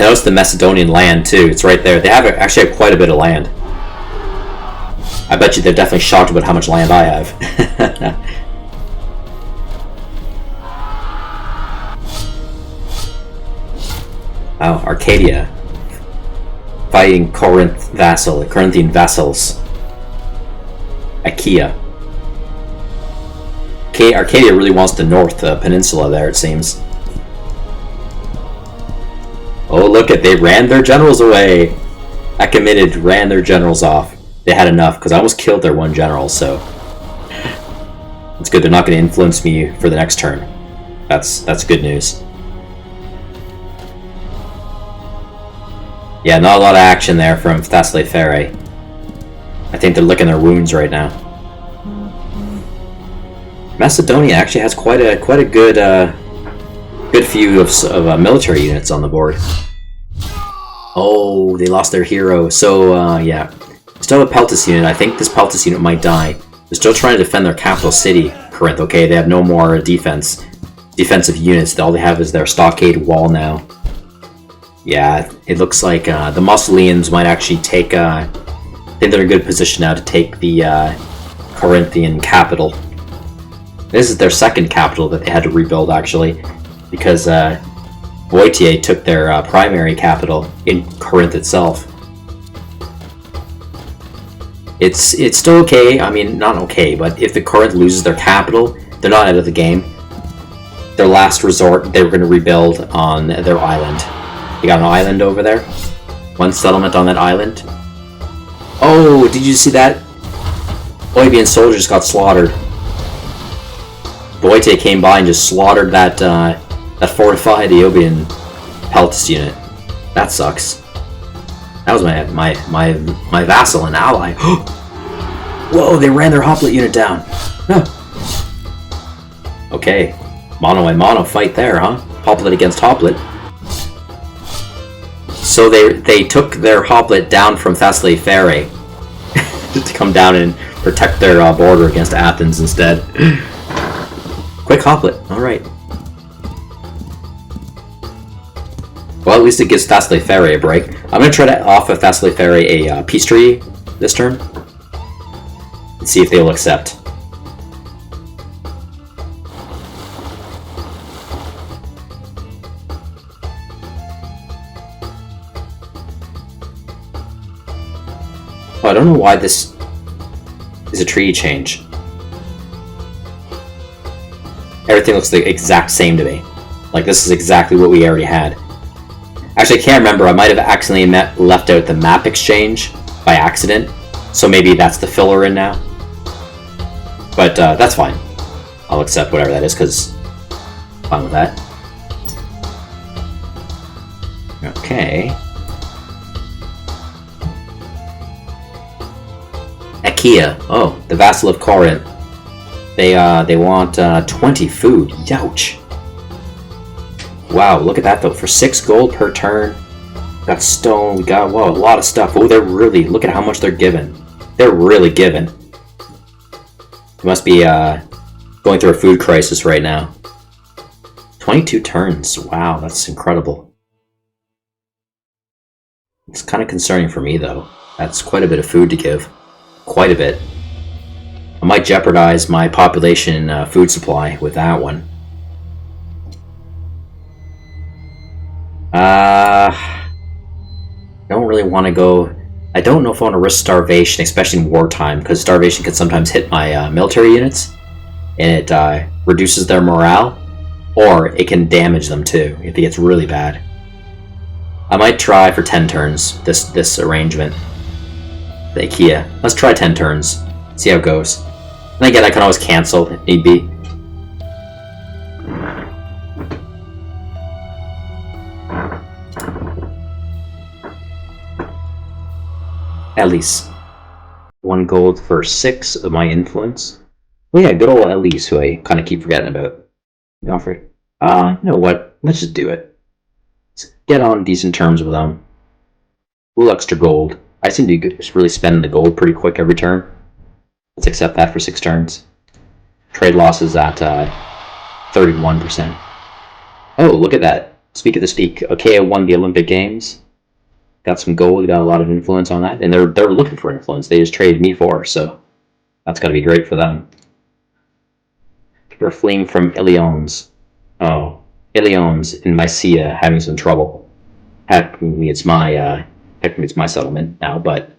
noticed the Macedonian land too. It's right there. They actually have quite a bit of land. I bet you they're definitely shocked about how much land I have. Wow, Arcadia. Fighting Corinthian vassals. Achaia. Arcadia really wants the North Peninsula there, it seems. Oh, look they ran their generals away. Achaemenid ran their generals off. They had enough, because I almost killed their one general, so... It's good, they're not going to influence me for the next turn. That's good news. Yeah, not a lot of action there from Thessaloniki. I think they're licking their wounds right now. Macedonia actually has quite a good few of military units on the board. Oh, they lost their hero. So yeah, still have a Peltis unit. I think this Peltis unit might die. They're still trying to defend their capital city, Corinth. Okay, they have no more defensive units. All they have is their stockade wall now. Yeah, it looks like the Mousilians might actually take... I think they're in a good position now to take the Corinthian capital. This is their second capital that they had to rebuild, actually, because Boeotia took their primary capital in Corinth itself. It's still okay. I mean, not okay, but if the Corinth loses their capital, they're not out of the game. Their last resort, they were going to rebuild on their island. You got an island over there. One settlement on that island. Oh, did you see that? Oibian soldiers got slaughtered. Boeotia came by and just slaughtered that fortified Oibian Peltis unit. That sucks. That was my vassal and ally. Whoa, they ran their hoplite unit down. No. Okay. Mono and mono fight there, huh? Hoplite against hoplite. So they took their hoplite down from Thessaloniki to come down and protect their border against Athens instead. Quick hoplite, alright. Well, at least it gives Thessaloniki a break. I'm going to try to offer Thessaloniki a peace treaty this turn. And see if they will accept. Oh, I don't know why this is a treaty change. Everything looks the exact same to me. Like, this is exactly what we already had. Actually, I can't remember. I might have accidentally left out the map exchange by accident. So maybe that's the filler in now. But that's fine. I'll accept whatever that is, because I'm fine with that. Okay. Achaia. Oh, the vassal of Corinth. They want 20 food. Youch. Wow, look at that though. For 6 gold per turn. Got stone. We got, whoa, a lot of stuff. Oh, they're really, look at how much they're giving. They're really giving. They must be going through a food crisis right now. 22 turns. Wow, that's incredible. It's kind of concerning for me though. That's quite a bit of food to give. Quite a bit. I might jeopardize my population food supply with that one. Don't really want to go... I don't know if I want to risk starvation, especially in wartime, because starvation can sometimes hit my military units, and it reduces their morale, or it can damage them too, if it gets really bad. I might try for 10 turns, this arrangement. The Achaia. Let's try 10 turns, see how it goes. And again, I can always cancel if need be. Elise. 1 gold for 6 of my influence. Oh yeah, good old Elise, who I kind of keep forgetting about. Offered. You know what? Let's just do it. Let's get on decent terms with them. A little extra gold. I seem to be just really spending the gold pretty quick every turn. Let's accept that for 6 turns. Trade losses at 31%. Oh, look at that. Speak of the speak, Achaia won the Olympic Games. Got some gold, got a lot of influence on that, and they're looking for influence. They just traded me for, so that's got to be great for them. People are fleeing from Iliones. Oh, Iliones in Mysia having some trouble. Technically, it's my settlement now, but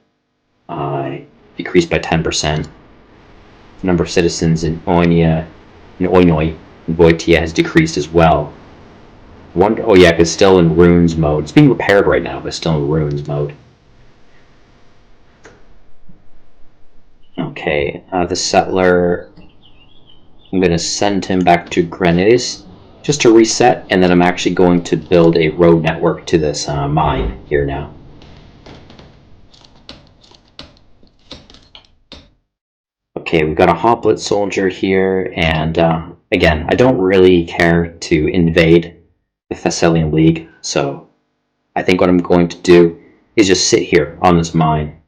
decreased by 10%. The number of citizens in Oinoi, and Boeotia has decreased as well. Oh yeah, it's still in ruins mode. It's being repaired right now, but still in ruins mode. Okay, the settler, I'm going to send him back to Grenadis just to reset, and then I'm actually going to build a road network to this mine here now. Okay, we've got a Hoplet soldier here, and again, I don't really care to invade the Thessalian League, so I think what I'm going to do is just sit here on this mine.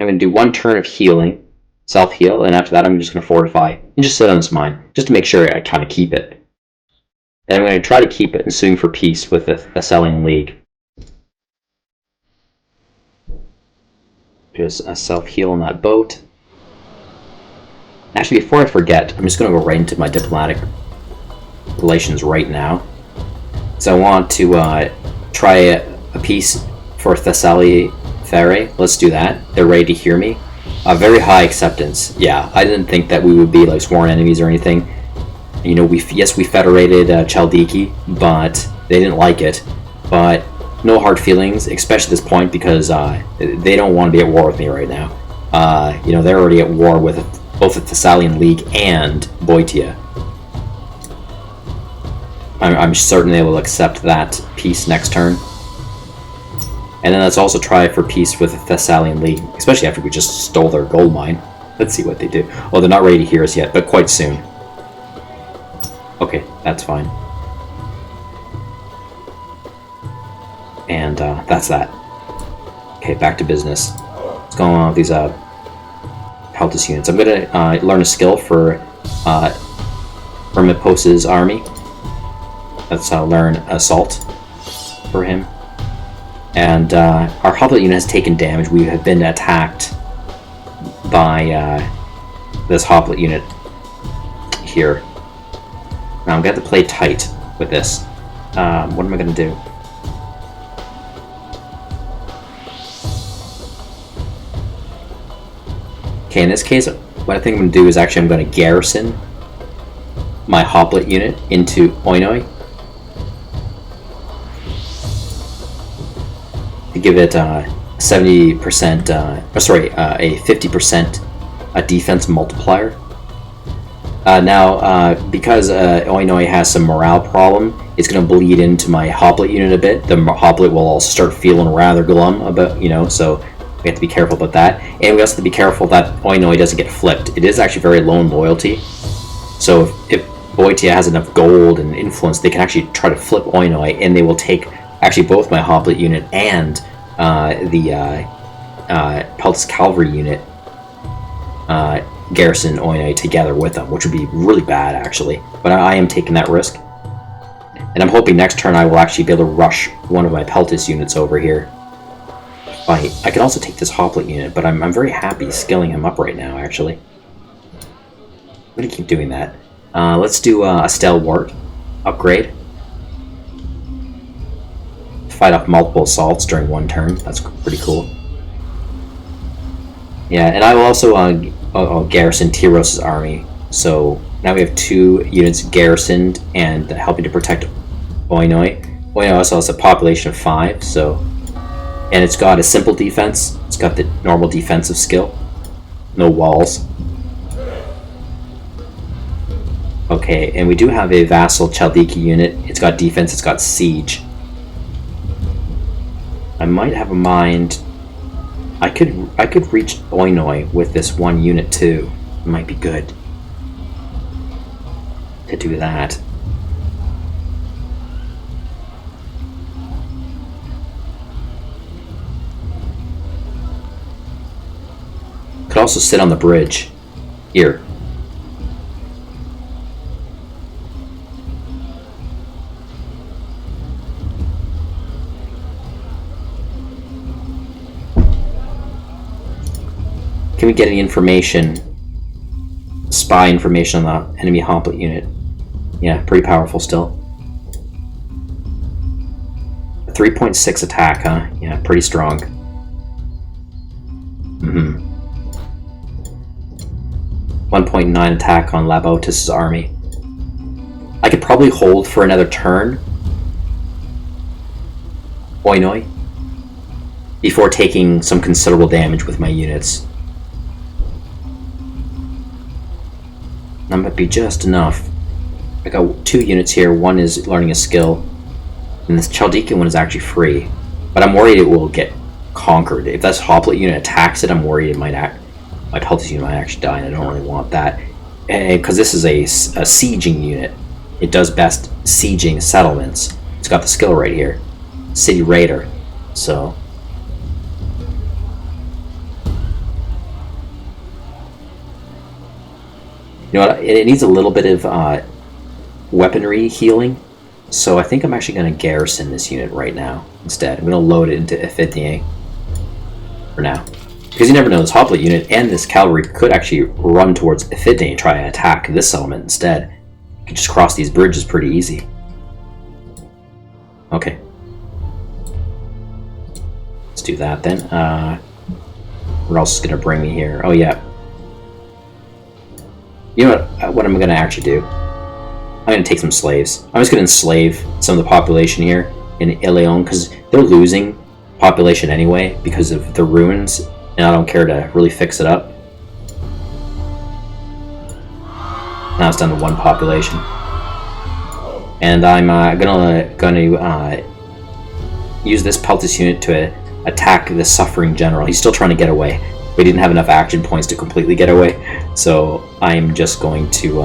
I'm going to do one turn of healing, self-heal, and after that I'm just going to fortify and just sit on this mine, just to make sure I kind of keep it. And I'm going to try to keep it and suing for peace with the Thessalian League. Just a self-heal on that boat. Actually, before I forget, I'm just going to go right into my diplomatic relations right now. So I want to try a peace for Thessaly Therae. Let's do that. They're ready to hear me. Very high acceptance. Yeah, I didn't think that we would be like sworn enemies or anything. You know, we federated Chaldiki, but they didn't like it. But no hard feelings, especially at this point, because they don't want to be at war with me right now. You know, they're already at war with both the Thessalian League and Boeotia. I'm certain they will accept that peace next turn. And then let's also try for peace with the Thessalian League, especially after we just stole their gold mine. Let's see what they do. Oh, they're not ready to hear us yet, but quite soon. Okay, that's fine. And that's that. Okay, back to business. What's going on with these Peltus units? I'm going to learn a skill for Hermipos's army. Let's learn Assault for him. And our Hobbit unit has taken damage. We have been attacked by this Hobbit unit here. Now I'm going to have to play tight with this. What am I going to do? Okay, in this case, what I think I'm going to do is actually I'm going to garrison my Hoplite unit into Oinoi to give it 70%, a 50% defense multiplier. Now, because Oinoi has some morale problem, it's going to bleed into my Hoplite unit a bit. The Hoplite will also start feeling rather glum about, so we have to be careful about that. And we also have to be careful that Oinoi doesn't get flipped. It is actually very low in loyalty. So if Boeotia has enough gold and influence, they can actually try to flip Oinoi, and they will take actually both my Hoplite unit and the Peltus Cavalry unit garrison Oinoi together with them, which would be really bad, actually. But I am taking that risk. And I'm hoping next turn I will actually be able to rush one of my Peltus units over here. I can also take this Hoplite unit, but I'm very happy skilling him up right now, actually. I'm going to keep doing that. Let's do a Stalwart upgrade. Fight off multiple assaults during one turn. That's pretty cool. Yeah, and I will also garrison Tyros' army. So now we have 2 units garrisoned and helping to protect Oinoi. Oinoi also has a population of 5, so... And it's got a simple defense. It's got the normal defensive skill. No walls. Okay, and we do have a vassal Chaldiki unit. It's got defense, it's got siege. I might have a mind... I could reach Oinoi with this one unit too. It might be good to do that. Could also sit on the bridge here. Can we get any information? Spy information on the enemy hoplite unit. Yeah, pretty powerful still. A 3.6 attack, huh? Yeah, pretty strong. 1.9 attack on Labotus' army. I could probably hold for another turn. Oinoi. Before taking some considerable damage with my units. That might be just enough. I got 2 units here. One is learning a skill, and this Chaldean one is actually free. But I'm worried it will get conquered. If that hoplite unit attacks it, I'm worried it might my Peltas unit might actually die, and I don't really want that. Because this is a sieging unit. It does best sieging settlements. It's got the skill right here. City Raider. So... you know what? It needs a little bit of weaponry healing. So I think I'm actually going to garrison this unit right now instead. I'm going to load it into Athens for now. Because you never know, this hoplite unit and this cavalry could actually run towards Athens and try to attack this settlement instead. You can just cross these bridges pretty easy. Okay. Let's do that then. What else is going to bring me here? Oh yeah. You know what I'm going to actually do? I'm going to take some slaves. I'm just going to enslave some of the population here in Ilion because they're losing population anyway because of the ruins, and I don't care to really fix it up. Now it's down to 1 population, and I'm gonna use this Peltas unit to attack the suffering general. He's still trying to get away. We didn't have enough action points to completely get away, so I'm just going to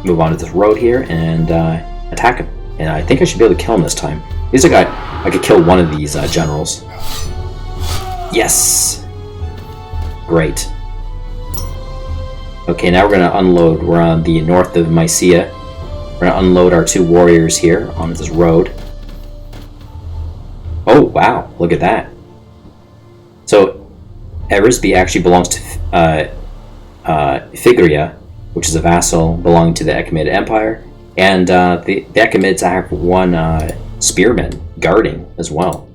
move on to this road here and attack him. And I think I should be able to kill him this time. He's a guy. I could kill one of these generals. Yes! Great. Okay, now we're going to unload. We're on the north of Mysia. We're going to unload our 2 warriors here on this road. Oh, wow. Look at that. So, Erisby actually belongs to Phigria, which is a vassal belonging to the Achaemenid Empire, and the Achaemenids have 1 spearman guarding as well.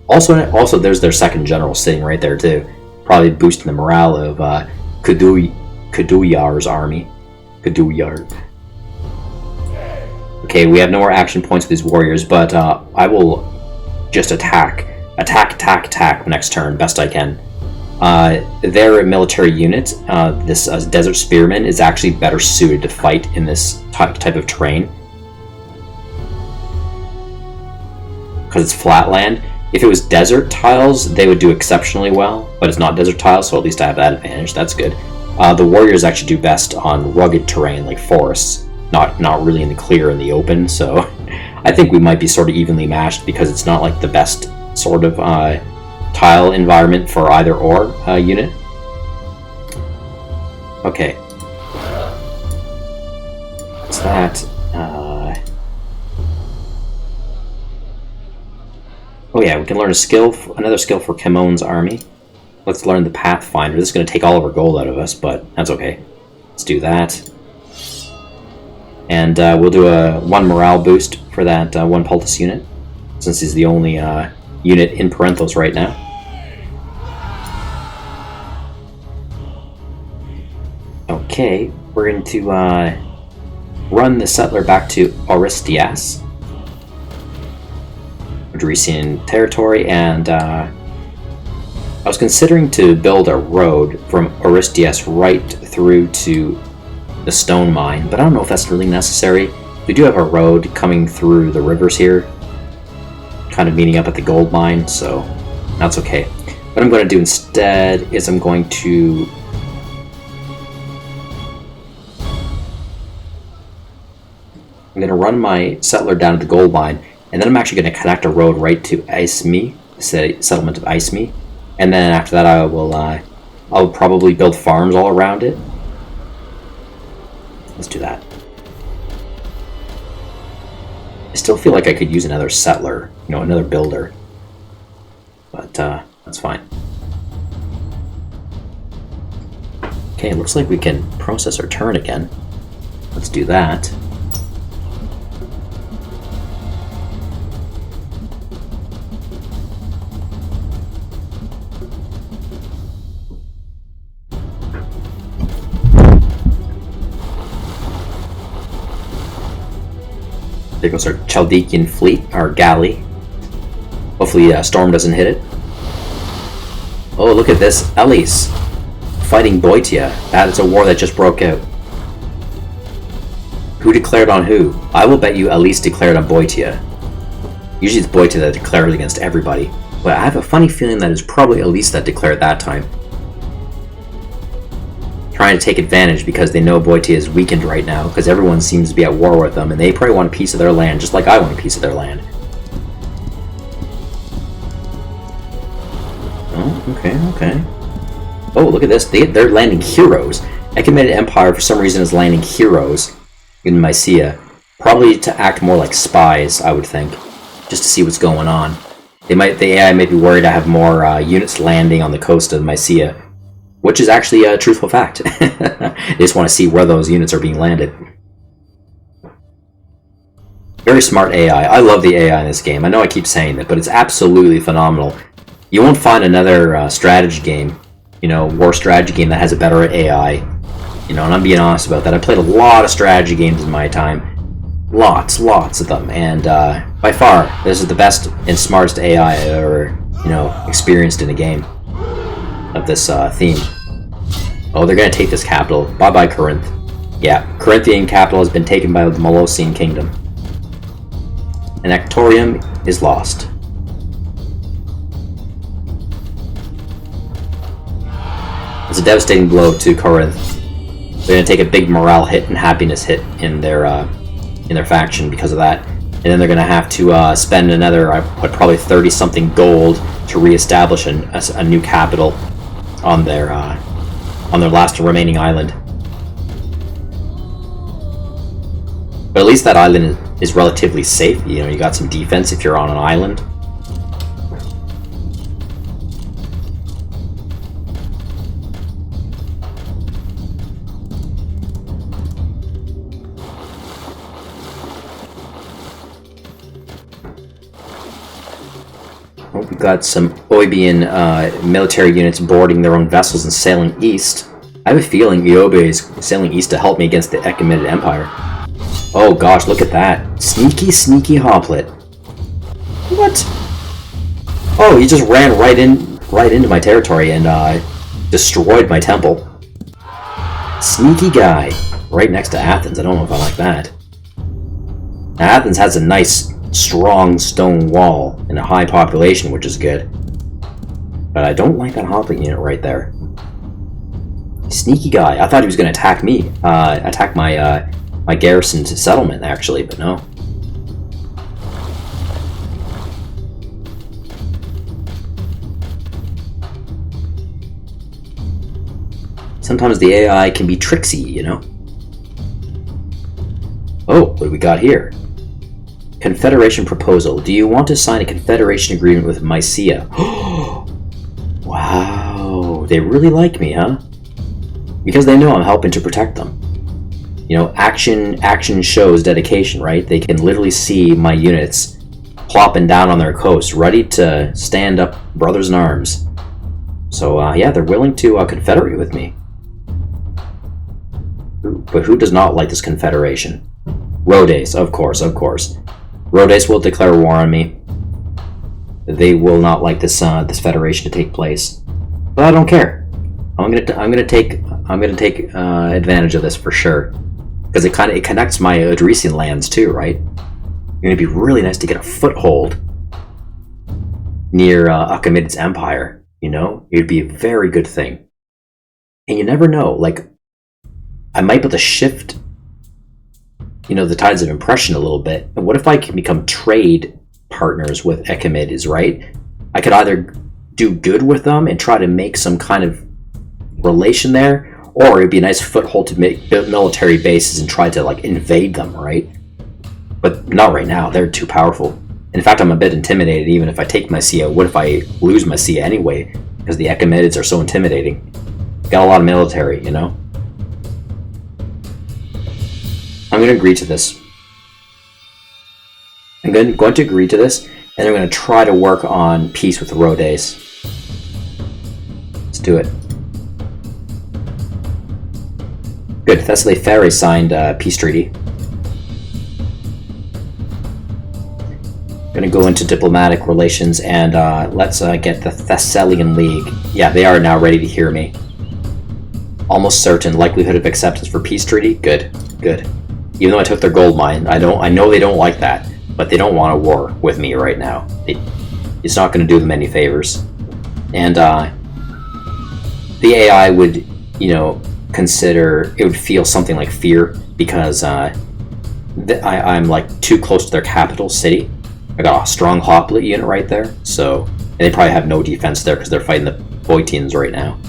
Also, there's their 2nd general sitting right there too, probably boosting the morale of Kuduyar's army. Kuduyar. Okay, we have no more action points with these warriors, but I will just attack next turn, best I can. Their military unit, this Desert Spearman, is actually better suited to fight in this type of terrain. Because it's flat land. If it was desert tiles, they would do exceptionally well, but it's not desert tiles, so at least I have that advantage. That's good. The warriors actually do best on rugged terrain like forests, not really in the clear in the open, so I think we might be sort of evenly matched because it's not like the best sort of tile environment for either or unit. Okay. What's that? Oh yeah, we can learn another skill for Camon's army. Let's learn the Pathfinder. This is going to take all of our gold out of us, but that's okay. Let's do that. And we'll do a 1 morale boost for that 1 Peltas unit, since he's the only unit in Parenthos right now. Okay, we're going to run the settler back to Aristias, Odrysian territory, and I was considering to build a road from Aristias right through to the stone mine, but I don't know if that's really necessary. We do have a road coming through the rivers here, kind of meeting up at the gold mine, so that's okay. What I'm going to do instead is I'm going to run my settler down to the gold mine, and then I'm actually going to connect a road right to Ismi, the settlement of Ismi, and then after that I'll probably build farms all around it. Let's do that. I still feel like I could use another settler, another builder, but that's fine. Okay, looks like we can process our turn again. Let's do that. There goes our Chaldean fleet, our galley. Hopefully Storm doesn't hit it. Oh, look at this. Elis fighting Boeotia. That is a war that just broke out. Who declared on who? I will bet you Elis declared on Boeotia. Usually it's Boeotia that declares against everybody. But I have a funny feeling that it's probably Elis that declared that time. Trying to take advantage because they know Boeotia is weakened right now, because everyone seems to be at war with them, and they probably want a piece of their land, just like I want a piece of their land. Oh, okay. Oh, look at this. They're landing heroes. Achaemenid Empire, for some reason, is landing heroes in Mysia. Probably to act more like spies, I would think, just to see what's going on. The AI may be worried I have more units landing on the coast of Mysia, which is actually a truthful fact. They just want to see where those units are being landed. Very smart AI. I love the AI in this game. I know I keep saying that, but it's absolutely phenomenal. You won't find another strategy game, war strategy game that has a better AI. And I'm being honest about that. I played a lot of strategy games in my time. Lots of them. And by far, this is the best and smartest AI I've ever, experienced in a game of this theme. Oh, they're going to take this capital. Bye-bye, Corinth. Yeah, Corinthian capital has been taken by the Molossian kingdom. And Actorium is lost. It's a devastating blow to Corinth. They're going to take a big morale hit and happiness hit in their faction because of that. And then they're going to have to spend another, probably 30-something gold to reestablish a new capital on their last remaining island. But at least that island is relatively safe. You got some defense if you're on an island. We've got some Oibian military units boarding their own vessels and sailing east. I have a feeling Iobe is sailing east to help me against the Achaemenid Empire. Oh gosh, look at that. Sneaky hoplite. What? Oh, he just ran right into my territory and destroyed my temple. Sneaky guy. Right next to Athens. I don't know if I like that. Now, Athens has a nice strong stone wall and a high population, which is good. But I don't like that hoplite unit right there. Sneaky guy. I thought he was going to attack me. Attack my my garrisoned settlement, actually, but no. Sometimes the AI can be tricksy, Oh, what do we got here? Confederation proposal. Do you want to sign a confederation agreement with Mysia? Wow, they really like me, huh? Because they know I'm helping to protect them. Action shows dedication, right? They can literally see my units plopping down on their coast, ready to stand up, brothers in arms. So, yeah, they're willing to confederate with me. But who does not like this confederation? Rhodes, of course. Rhodes will declare war on me. They will not like this federation to take place, but I don't care. I'm gonna take advantage of this for sure, because it connects my Odrysian lands too, right? It'd be really nice to get a foothold near Achaemenid's empire. It'd be a very good thing. And you never know. Like, I might be able to shift the tides of impression a little bit. And what if I can become trade partners with Achaemenids, right? I could either do good with them and try to make some kind of relation there, or it'd be a nice foothold to make military bases and try to invade them, right? But not right now. They're too powerful. In fact, I'm a bit intimidated even if I take Mysia. What if I lose Mysia anyway? Because the Achaemenids are so intimidating. Got a lot of military, you know? I'm going to agree to this. I'm going to agree to this, and I'm going to try to work on peace with Rhodes. Let's do it. Good, Thessaloniki signed a peace treaty. Going to go into diplomatic relations, and let's get the Thessalian League. Yeah, they are now ready to hear me. Almost certain. Likelihood of acceptance for peace treaty? Good, good. Even though I took their gold mine, I know they don't like that, but they don't want a war with me right now. It's not going to do them any favors. And the AI would, you know, consider, it would feel something like fear, because I'm like too close to their capital city. I got a strong hoplite unit right there, so, and they probably have no defense there because they're fighting the Boeotians right now.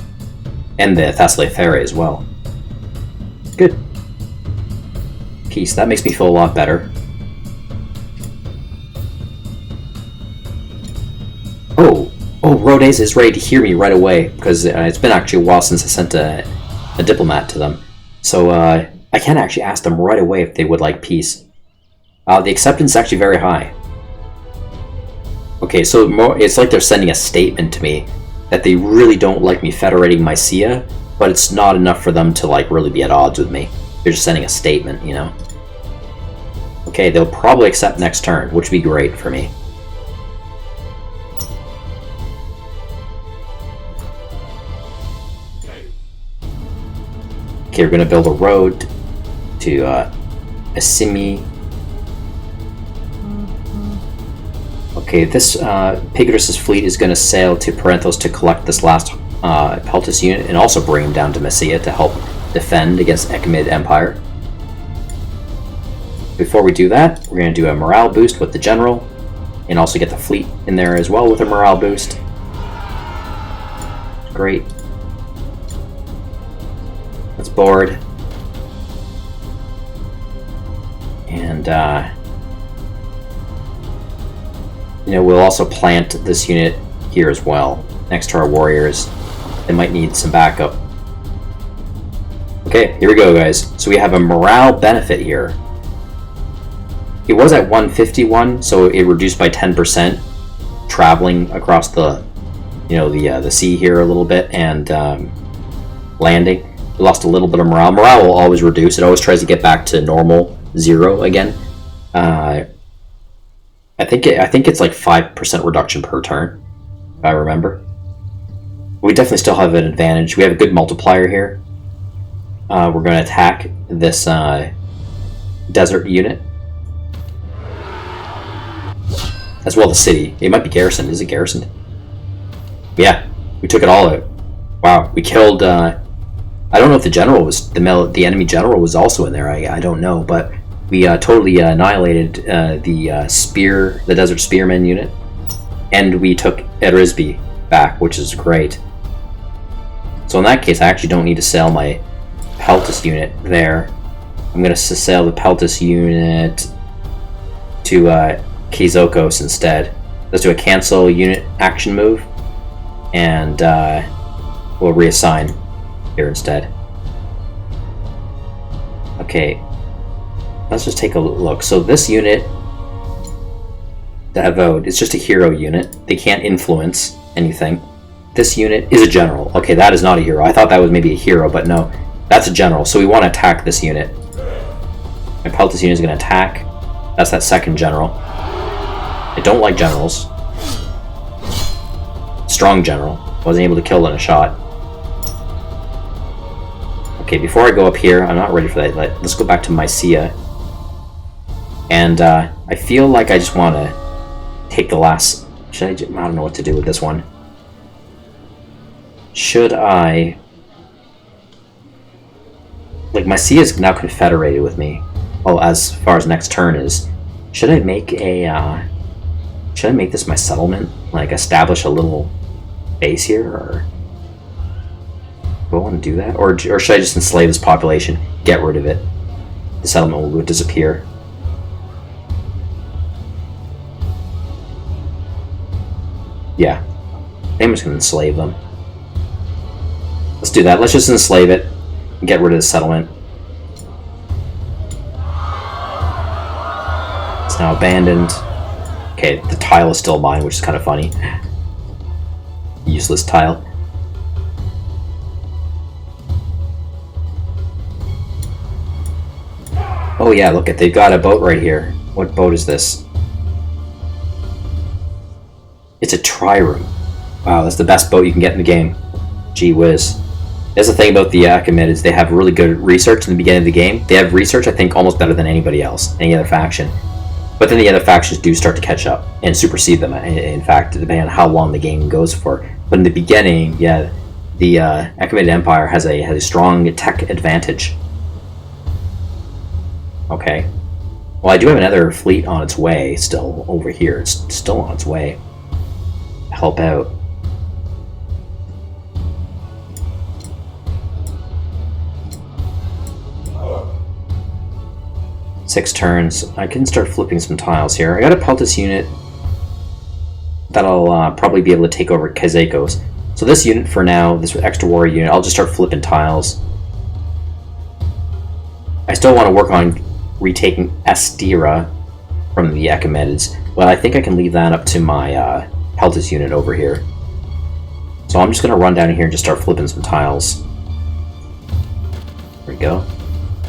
And the Thessaloniki as well. Good. Peace. That makes me feel a lot better. Oh, Rhodes is ready to hear me right away, because it's been actually a while since I sent a diplomat to them. So I can actually ask them right away if they would like peace. The acceptance is actually very high. Okay, so it's like they're sending a statement to me that they really don't like me federating Mysia, but it's not enough for them to like really be at odds with me. They're just sending a statement, you know? Okay, they'll probably accept next turn, which would be great for me. Okay, we're gonna build a road to Assimi. Okay, this Pigris' fleet is gonna sail to Parenthos to collect this last Peltis unit and also bring him down to Mysia to help defend against Ecumid Empire. Before we do that, we're going to do a morale boost with the general, and also get the fleet in there as well with a morale boost. Great. Let's board. And, you know, we'll also plant this unit here as well, next to our warriors. They might need some backup. Okay, here we go, guys. So we have a morale benefit here. It was at 151, so it reduced by 10%, traveling across the, you know, the sea here a little bit, and landing. We lost a little bit of morale. Morale will always reduce. It always tries to get back to normal 0 again. I think it's like 5% reduction per turn, if I remember. We definitely still have an advantage. We have a good multiplier here. We're going to attack this desert unit. As well, the city. It might be garrisoned. Is it garrisoned? Yeah, we took it all out. Wow, we killed... I don't know if the general was... The enemy general was also in there. I don't know, but we totally annihilated the Desert Spearman unit. And we took Erisby back, which is great. So in that case, I actually don't need to sell my Peltis unit there. I'm going to sell the Peltis unit to Kazokos instead. Let's do a cancel unit action move, and we'll reassign here instead. Okay, let's just take a look. So this unit, the Avode, it's just a hero unit. They can't influence anything. This unit is a general. Okay, that is not a hero. I thought that was maybe a hero, but no. That's a general, so we want to attack this unit. My Peltis unit is going to attack. That's that second general. I don't like generals. Strong general. Wasn't able to kill in a shot. Okay, before I go up here, I'm not ready for that. Let's go back to Mysia. And I feel like I just want to take the last... I don't know what to do with this one. Should I... Like, Mysia is now confederated with me. Well, as far as next turn is. Should I make a... Should I make this my settlement? Like, establish a little base here, or... Do I want to do that? Or should I just enslave this population? Get rid of it. The settlement will disappear. Yeah. I'm just going to enslave them. Let's do that. Let's just enslave it and get rid of the settlement. It's now abandoned. Okay, the tile is still mine, which is kind of funny. Useless tile. Oh yeah, look at, they've got a boat right here. What boat is this? It's a trireme. Wow, that's the best boat you can get in the game. Gee whiz. That's the thing about the Achaemenids, they have really good research in the beginning of the game. They have research, I think, almost better than anybody else, any other faction. But then the other factions do start to catch up and supersede them, in fact, depending on how long the game goes for. But in the beginning, yeah, the Achaemenid Empire has a strong tech advantage. Okay. Well, I do have another fleet on its way still over here. It's still on its way. Help out. Six turns. I can start flipping some tiles here. I got a Peltis unit that'll probably be able to take over Kazekos. So this unit for now, this extra warrior unit, I'll just start flipping tiles. I still want to work on retaking Estira from the Achaemenids. Well, I think I can leave that up to my Peltis unit over here. So I'm just going to run down here and just start flipping some tiles. There we go.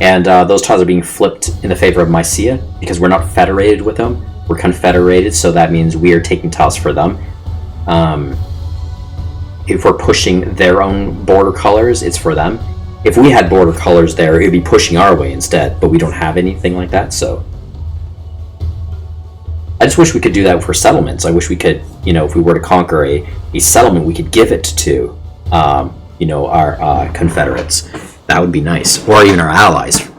And those tiles are being flipped in the favor of Mycia because we're not federated with them. We're confederated, so that means we are taking tiles for them. If we're pushing their own border colors, it's for them. If we had border colors there, it would be pushing our way instead, but we don't have anything like that, so... I just wish we could do that for settlements. I wish we could, you know, if we were to conquer a settlement, we could give it to, you know, our confederates. That would be nice. Or even our allies.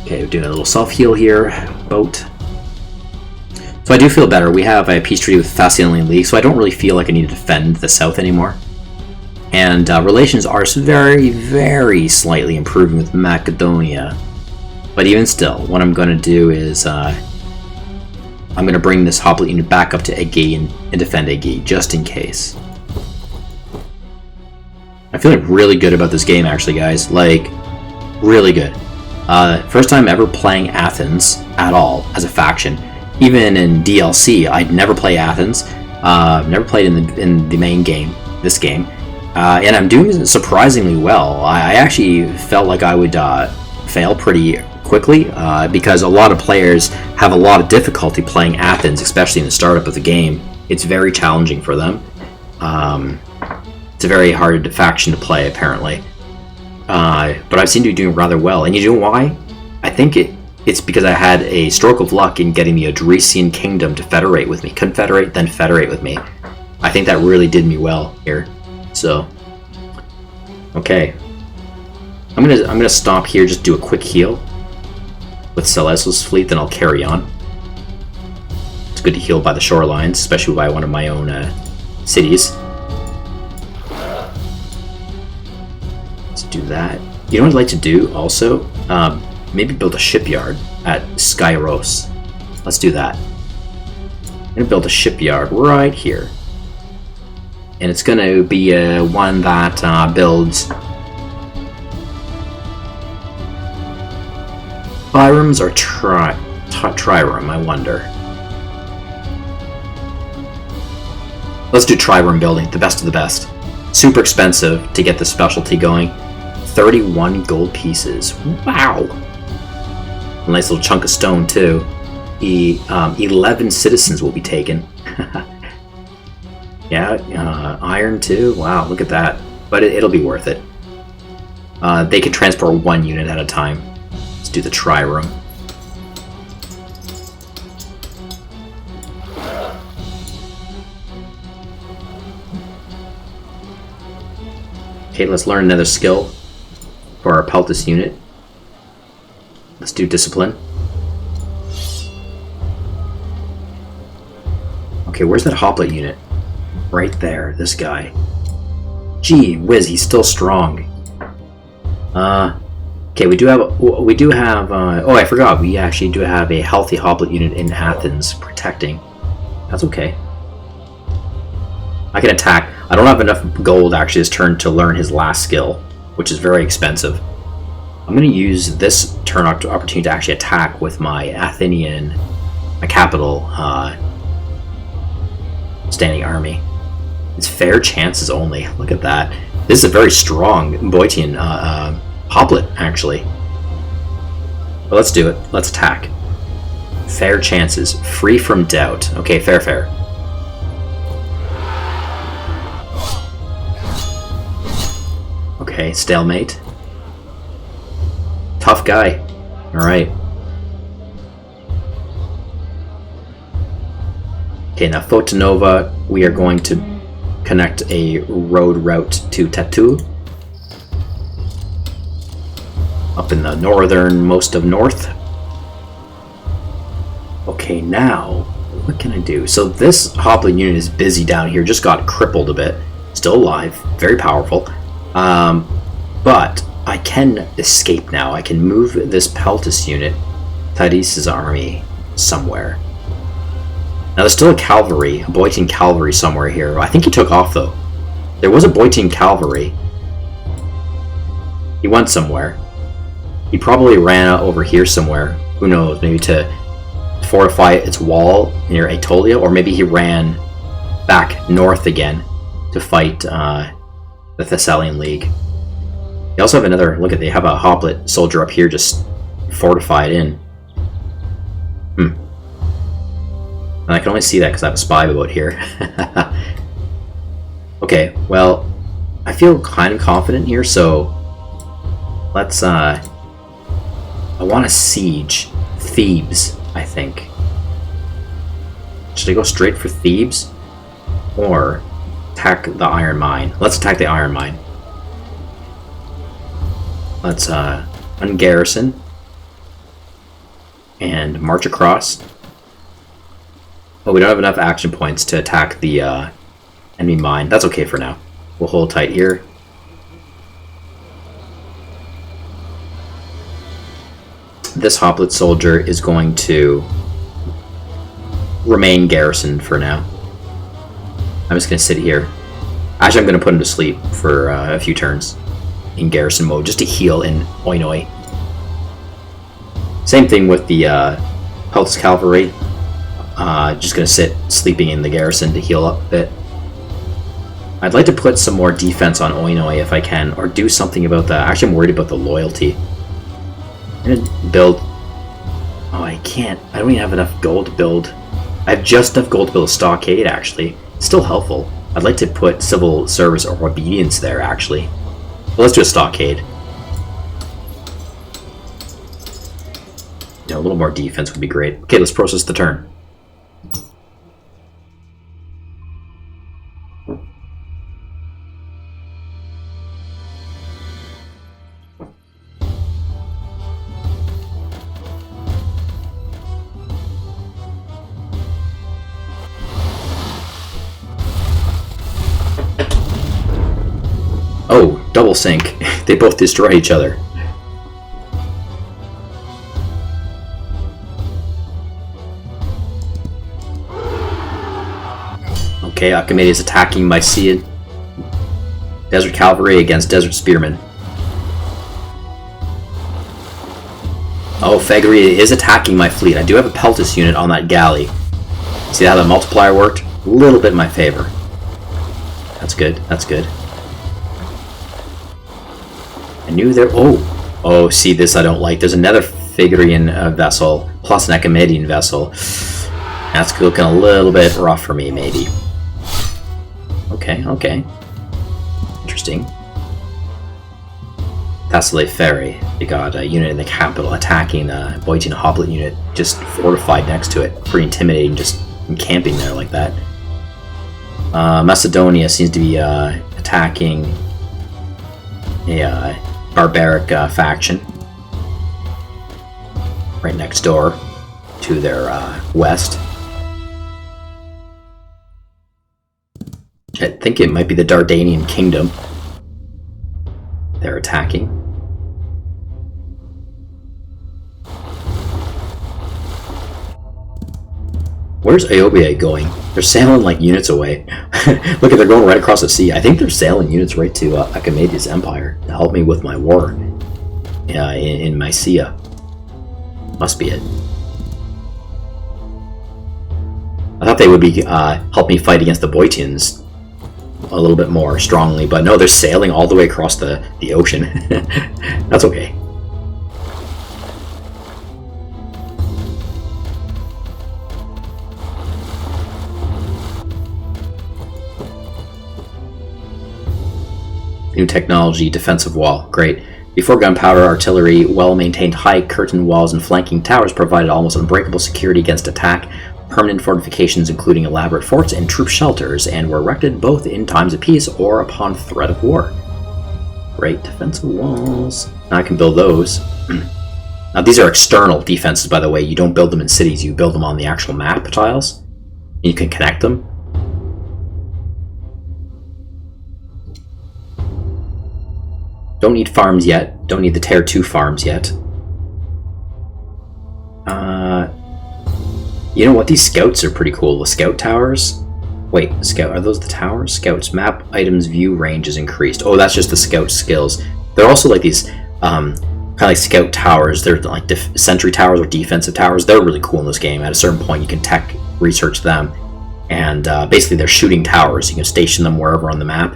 Okay, we're doing a little self-heal here. Boat. So I do feel better. We have a peace treaty with Fasciolinian League, so I don't really feel like I need to defend the south anymore. And relations are very, very slightly improving with Macedonia. But even still, what I'm going to do is I'm going to bring this hoplite unit back up to Aegae and defend Aegae, just in case. I'm feeling really good about this game, actually, guys. Like, really good. First time ever playing Athens at all as a faction. Even in DLC, I'd never play Athens. Never played in the main game, this game. And I'm doing surprisingly well. I actually felt like I would fail pretty quickly because a lot of players have a lot of difficulty playing Athens, especially in the startup of the game. It's very challenging for them. It's a very hard faction to play, apparently. But I've seemed to be doing rather well. And you know why? I think it's because I had a stroke of luck in getting the Odrysian Kingdom to federate with me. Confederate, then federate with me. I think that really did me well here. So, okay. I'm gonna stop here, just do a quick heal with Celesto's fleet, then I'll carry on. It's good to heal by the shorelines, especially by one of my own cities. Let's do that. You know what I'd like to do also? Maybe build a shipyard at Skyros. Let's do that. I'm gonna build a shipyard right here. And it's gonna be one that builds biremes or trireme, I wonder. Let's do trireme building, the best of the best. Super expensive to get the specialty going. 31 gold pieces. Wow! A nice little chunk of stone too. 11 citizens will be taken. Yeah, iron too. Wow, look at that. But it'll be worth it. They can transport one unit at a time. Let's do the trireme. Okay, let's learn another skill for our Peltis unit. Let's do discipline. Okay, where's that hoplite unit? Right there, this guy. Gee whiz, he's still strong. Okay, we do have, oh, I forgot, we actually do have a healthy hoplite unit in Athens protecting. That's okay. I can attack. I don't have enough gold actually this turn to learn his last skill, which is very expensive. I'm going to use this turn opportunity to actually attack with my Athenian, my capital, standing army. It's fair chances only. Look at that. This is a very strong Boeotian hoplet, actually. But let's do it. Let's attack. Fair chances. Free from doubt. Okay, fair. Okay, stalemate. Tough guy. Alright. Okay, now Fotonova, we are going to connect a road route to Tatu. Up in the northernmost of north. Okay, now, what can I do? So this hoplet unit is busy down here, just got crippled a bit. Still alive, very powerful. But I can escape now. I can move this Peltus unit, Tadis' army, somewhere. Now there's still a cavalry, a Boeotian cavalry somewhere here. I think he took off though. There was a Boeotian cavalry. He went somewhere. He probably ran over here somewhere. Who knows, maybe to fortify its wall near Aetolia, or maybe he ran back north again to fight the Thessalian League. They also have another, look at, they have a hoplet soldier up here just fortified in. And I can only see that because I have a spy boat here. Okay, well, I feel kind of confident here, so let's, I want to siege Thebes, I think. Should I go straight for Thebes? Or attack the Iron Mine? Let's attack the Iron Mine. Let's ungarrison and march across. Oh, we don't have enough action points to attack the enemy mine. That's okay for now. We'll hold tight here. This hoplet soldier is going to remain garrisoned for now. I'm just going to sit here. Actually, I'm going to put him to sleep for a few turns in garrison mode, just to heal in Oinoi. Same thing with the Peltus Cavalry. Just going to sit sleeping in the garrison to heal up a bit. I'd like to put some more defense on Oinoi if I can, or do something about that. Actually, I'm worried about the loyalty. I'm going to build... Oh, I can't. I don't even have enough gold to build. I have just enough gold to build a stockade, actually. It's still helpful. I'd like to put civil service or obedience there, actually. But let's do a stockade. You know, a little more defense would be great. Okay, let's process the turn. Oh, double sync. They both destroy each other. Okay, Archimedes attacking Mycenaean Desert Cavalry against Desert Spearmen. Oh, Fegri is attacking my fleet. I do have a Peltus unit on that galley. See how the multiplier worked? A little bit in my favor. That's good, that's good. I knew there... Oh, see this I don't like. There's another Phegrian vessel, plus an Echimedian vessel. That's looking a little bit rough for me, maybe. Okay. Interesting. Thessaly Ferry. They got a unit in the capital attacking the Boeotian Hoplet unit, just fortified next to it. Pretty intimidating, just camping there like that. Macedonia seems to be attacking a barbaric faction right next door to their west. I think it might be the Dardanian Kingdom they're attacking. Where's Aobia going? They're sailing like units away. Look at, they're going right across the sea. I think they're sailing units right to Achaemenid's empire to help me with my war in Mysia. Must be it. I thought they would be help me fight against the Boeotians a little bit more strongly, but no, they're sailing all the way across the ocean. That's okay. New technology, defensive wall. Great. Before gunpowder, artillery, well-maintained high curtain walls and flanking towers provided almost unbreakable security against attack. Permanent fortifications, including elaborate forts and troop shelters, and were erected both in times of peace or upon threat of war. Great defensive walls. Now I can build those. Now these are external defenses, by the way. You don't build them in cities. You build them on the actual map tiles. You can connect them. Don't need farms yet. Don't need the Tier 2 farms yet. You know what? These scouts are pretty cool. The scout towers. Wait, scout. Are those the towers? Scouts. Map items view range is increased. Oh, that's just the scout skills. They're also like these kind of like scout towers. They're like sentry towers or defensive towers. They're really cool in this game. At a certain point, you can tech research them, and basically they're shooting towers. You can station them wherever on the map.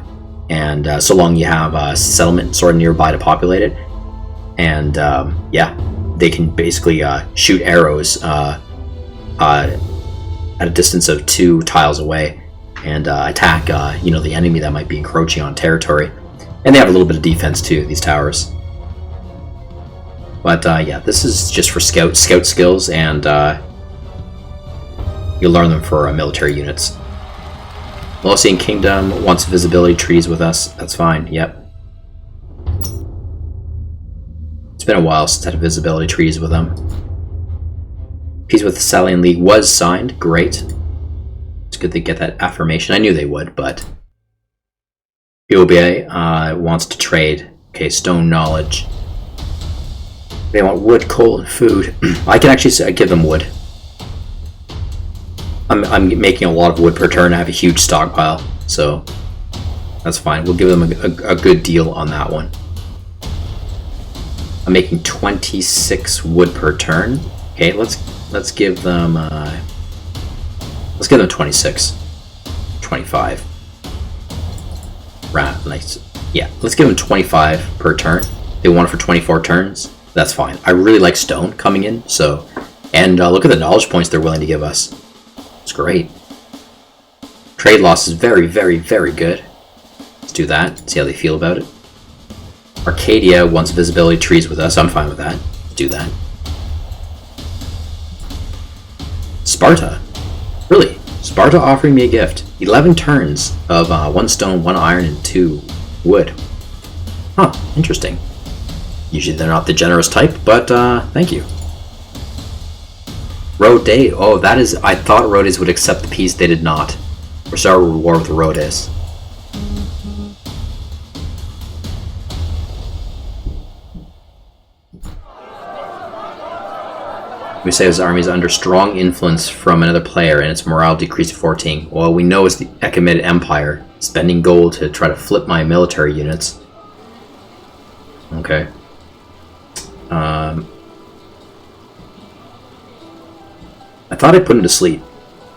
And so long you have a settlement sort of nearby to populate it, and yeah, they can basically shoot arrows at a distance of 2 tiles away and attack you know, the enemy that might be encroaching on territory. And they have a little bit of defense too, these towers. But yeah, this is just for scout skills, and you'll learn them for military units. Molossian Kingdom wants visibility treaties with us. That's fine, yep. It's been a while since I had visibility treaties with them. Peace with the Salian League was signed. Great. It's good they get that affirmation. I knew they would, but... Aobia wants to trade. Okay, stone knowledge. They want wood, coal, and food. I can actually give them wood. I'm making a lot of wood per turn. I have a huge stockpile, so that's fine. We'll give them a good deal on that one. I'm making 26 wood per turn. Okay, let's give them 26, 25. Right, nice. Yeah, let's give them 25 per turn. They want it for 24 turns. That's fine. I really like stone coming in, so, and look at the knowledge points they're willing to give us. It's great. Trade loss is very, very, very good. Let's do that. See how they feel about it. Arcadia wants visibility trees with us. I'm fine with that. Let's do that. Sparta. Really? Sparta offering me a gift. 11 turns of 1 stone, 1 iron, and 2 wood. Huh. Interesting. Usually they're not the generous type, but thank you. Rhodes. Oh, that is... I thought Rhodes would accept the peace. They did not. We're starting a war with Rhodes. Musaeus' army is under strong influence from another player, and its morale decreased to 14. Well, we know it's the Achaemenid Empire. Spending gold to try to flip my military units. Okay. I thought I put him to sleep.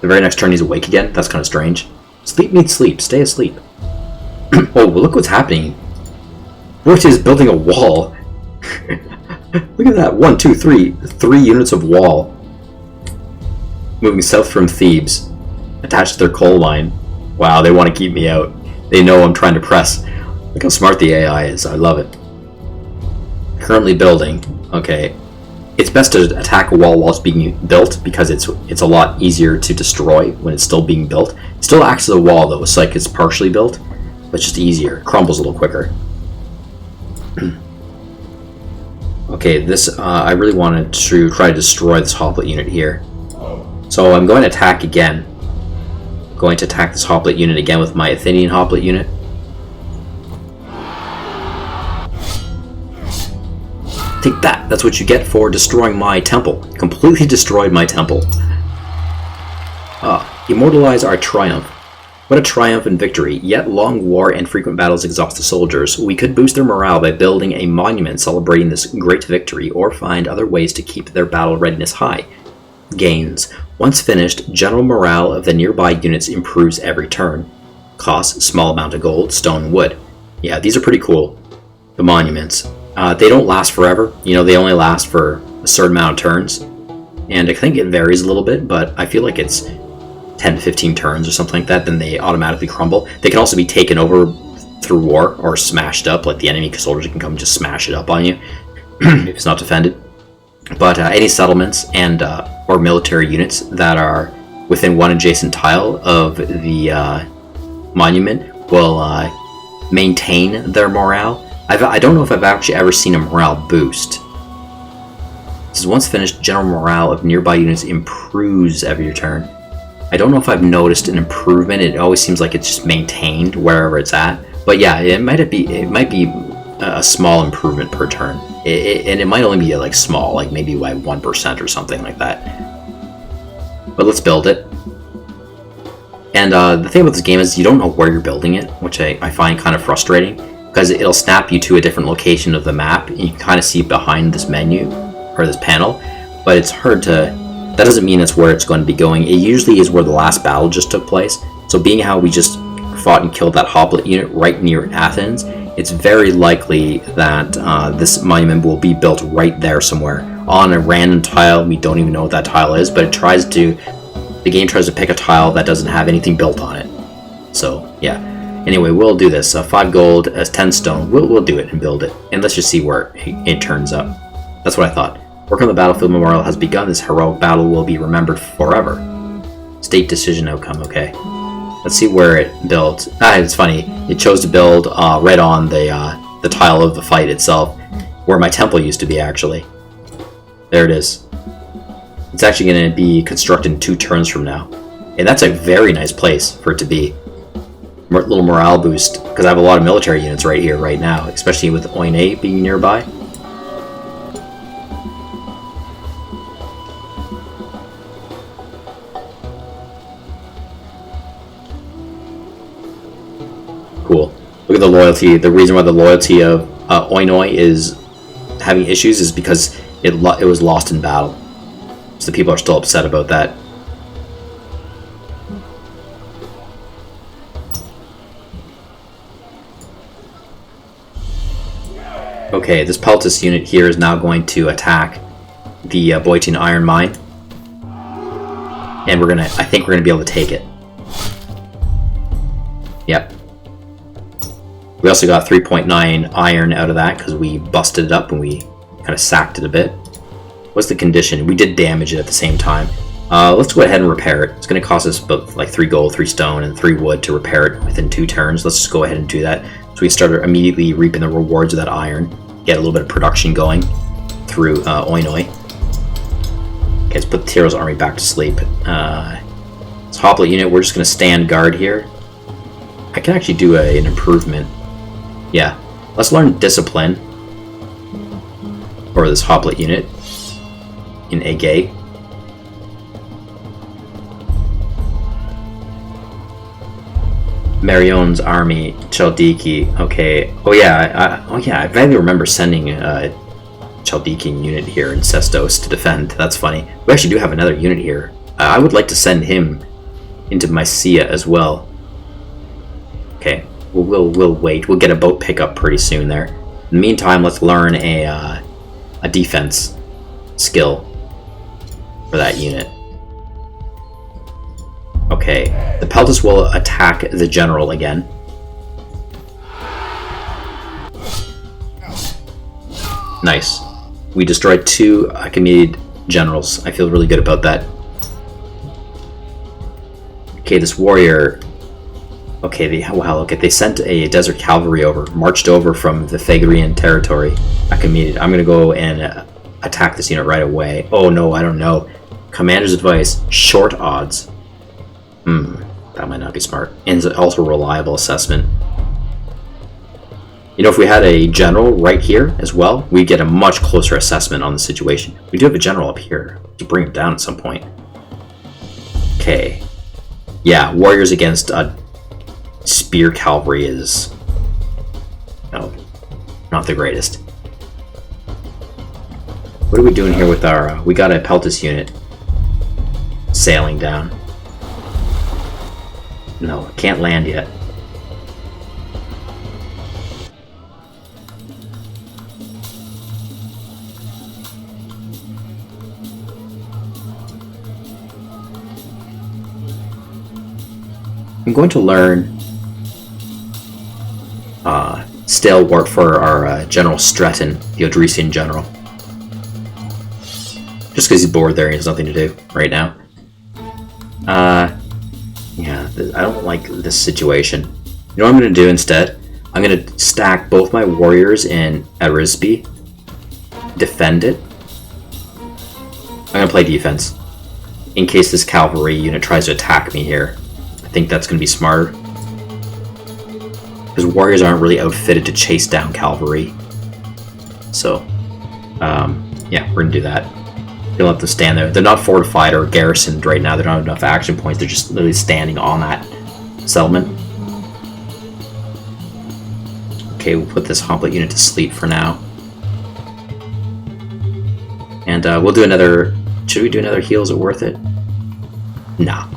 The very next turn he's awake again? That's kind of strange. Sleep means sleep. Stay asleep. Oh, well, look what's happening. Roche is building a wall. Look at that. 1, 2, 3. 3 units of wall. Moving south from Thebes. Attached to their coal mine. Wow, they want to keep me out. They know I'm trying to press. Look how smart the AI is. I love it. Currently building. Okay. It's best to attack a wall while it's being built because it's a lot easier to destroy when it's still being built. It still acts as a wall though. It's like it's partially built, but it's just easier. It crumbles a little quicker. Okay, this I really wanted to try to destroy this hoplite unit here. So I'm going to attack again. I'm going to attack this hoplite unit again with my Athenian hoplite unit. Take that! That's what you get for destroying my temple. Completely destroyed my temple. Immortalize our triumph. What a triumph and victory, yet long war and frequent battles exhaust the soldiers. We could boost their morale by building a monument celebrating this great victory, or find other ways to keep their battle readiness high. Gains. Once finished, general morale of the nearby units improves every turn. Cost, small amount of gold, stone, wood. Yeah, these are pretty cool. The monuments. They don't last forever. You know, they only last for a certain amount of turns. And I think it varies a little bit, but I feel like it's 10 to 15 turns or something like that, then they automatically crumble. They can also be taken over through war or smashed up, like the enemy soldiers can come and just smash it up on you if it's not defended. But any settlements and or military units that are within one adjacent tile of the monument will maintain their morale. I don't know if I've actually ever seen a morale boost. This is once finished, general morale of nearby units improves every turn. I don't know if I've noticed an improvement. It always seems like it's just maintained wherever it's at. But yeah, it might be a small improvement per turn. And it might only be like small, like maybe by 1% or something like that. But let's build it. And the thing about this game is you don't know where you're building it, which I find kind of frustrating, because it'll snap you to a different location of the map. And you can kind of see behind this menu, or this panel, but it's hard to... That doesn't mean it's where it's going to be going. It usually is where the last battle just took place. So being how we just fought and killed that hoplite unit right near Athens, it's very likely that this monument will be built right there somewhere on a random tile. We don't even know what that tile is, but the game tries to pick a tile that doesn't have anything built on it. So yeah. Anyway, we'll do this. 5 gold as 10 stone. We'll do it and build it, and let's just see where it turns up. That's what I thought. Work on the battlefield memorial has begun. This heroic battle will be remembered forever. State decision outcome. Okay. Let's see where it built. It's funny. It chose to build right on the tile of the fight itself, where my temple used to be, actually. There it is. It's actually going to be constructed in 2 turns from now. And that's a very nice place for it to be. Little morale boost, because I have a lot of military units right here, right now, especially with Oine being nearby. Cool. Look at the loyalty. The reason why the loyalty of Oinoi is having issues is because it was lost in battle. So the people are still upset about that. Okay, this Peltis unit here is now going to attack the Boeotian iron mine. And I think we're gonna be able to take it. Yep. We also got 3.9 iron out of that because we busted it up and we kind of sacked it a bit. What's the condition? We did damage it at the same time. Let's go ahead and repair it. It's going to cost us about like 3 gold, 3 stone, and 3 wood to repair it within 2 turns. Let's just go ahead and do that. So we start immediately reaping the rewards of that iron. Get a little bit of production going through Oinoi. Okay, let's put the Tyros army back to sleep. This hoplite unit, we're just going to stand guard here. I can actually do an improvement. Yeah, let's learn discipline for this hoplite unit in Agay. Marion's army, Chaldiki. Okay. Oh yeah. I vaguely remember sending a Chaldean unit here in Sestos to defend. That's funny. We actually do have another unit here. I would like to send him into Mysia as well. Okay. We'll wait. We'll get a boat pickup pretty soon there. In the meantime, let's learn a defense skill for that unit. Okay, the Peltis will attack the general again. Nice. We destroyed 2 Achaemenid generals. I feel really good about that. Okay, this warrior... Okay, they sent a desert cavalry over, marched over from the Phagrian territory, Achaemenid. I'm gonna go and attack this unit right away. Oh no, I don't know. Commander's advice, short odds. That might not be smart. And also reliable assessment. You know, if we had a general right here as well, we'd get a much closer assessment on the situation. We do have a general up here. To bring him down at some point. Okay. Yeah, warriors against spear cavalry is not the greatest. What are we doing here with our... we got a Peltis unit sailing down. No, can't land yet. I'm going to learn Stalewart for our General Stretton, the Odrysian general. Just because he's bored there, he has nothing to do right now. Yeah, I don't like this situation. You know what I'm going to do instead? I'm going to stack both my warriors in Arisbe, defend it. I'm going to play defense, in case this cavalry unit tries to attack me here. I think that's going to be smarter. Because warriors aren't really outfitted to chase down cavalry. So, yeah, we're going to do that. You'll have to stand there. They're not fortified or garrisoned right now. They don't have enough action points. They're just literally standing on that settlement. Okay, we'll put this hoplite unit to sleep for now. And we'll do another... Should we do another heal? Is it worth it? Nah.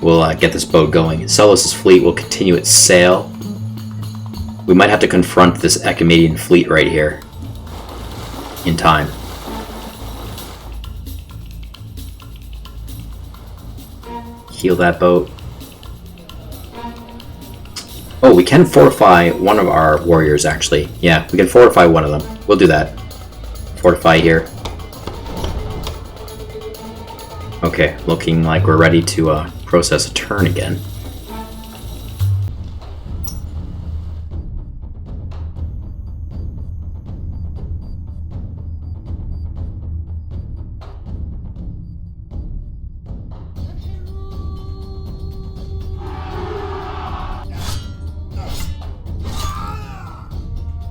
We'll get this boat going. Celos' fleet will continue its sail. We might have to confront this Ecumenian fleet right here. In time. Heal that boat. Oh, we can fortify one of our warriors, actually. Yeah, we can fortify one of them. We'll do that. Fortify here. Okay, looking like we're ready to process a turn again.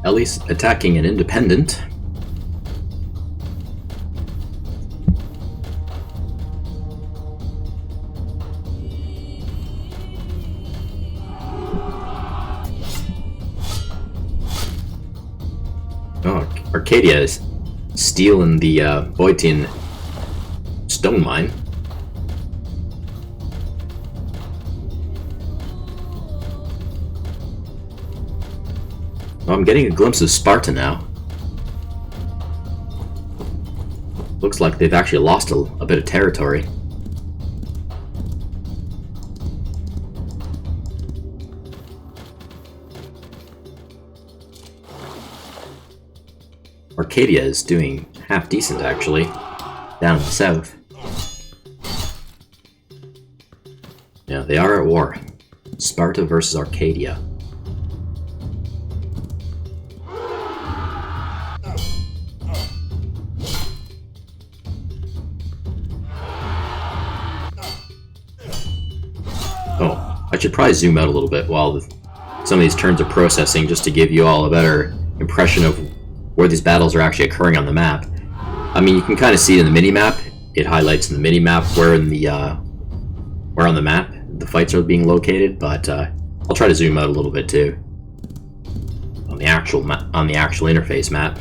At least attacking an independent. Oh, Arcadia is stealing the Boeotian stone mine. Well, I'm getting a glimpse of Sparta now. Looks like they've actually lost a bit of territory. Arcadia is doing half decent, actually, down in the south. Yeah, they are at war. Sparta versus Arcadia. Oh, I should probably zoom out a little bit while some of these turns are processing, just to give you all a better impression of where these battles are actually occurring on the map. I mean, you can kind of see it in the mini-map. It highlights in the mini-map where on the map the fights are being located, but I'll try to zoom out a little bit too on the actual interface map.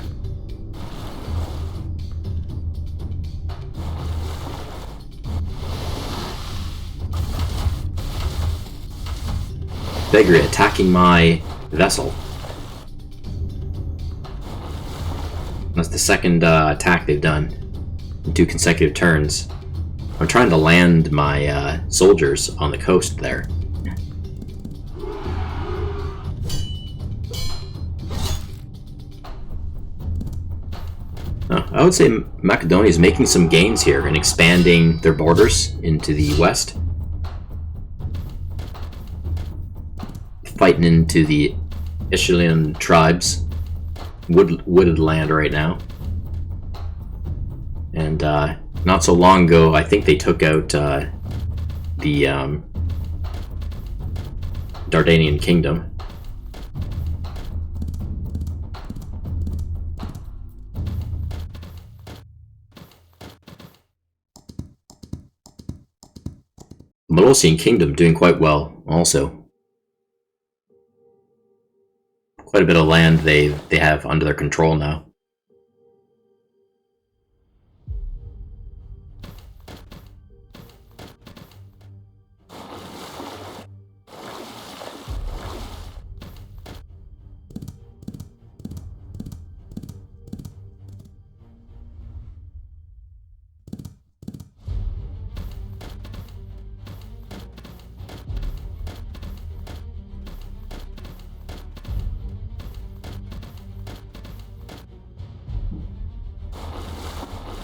Beggar attacking my vessel. That's the second attack they've done in 2 consecutive turns. I'm trying to land my soldiers on the coast there. I would say Macedonia is making some gains here and expanding their borders into the west. Fighting into the Ischelian tribes. Wooded land right now. And not so long ago, I think they took out the Dardanian kingdom. I'm a Eolosian Kingdom doing quite well, also. Quite a bit of land they have under their control now.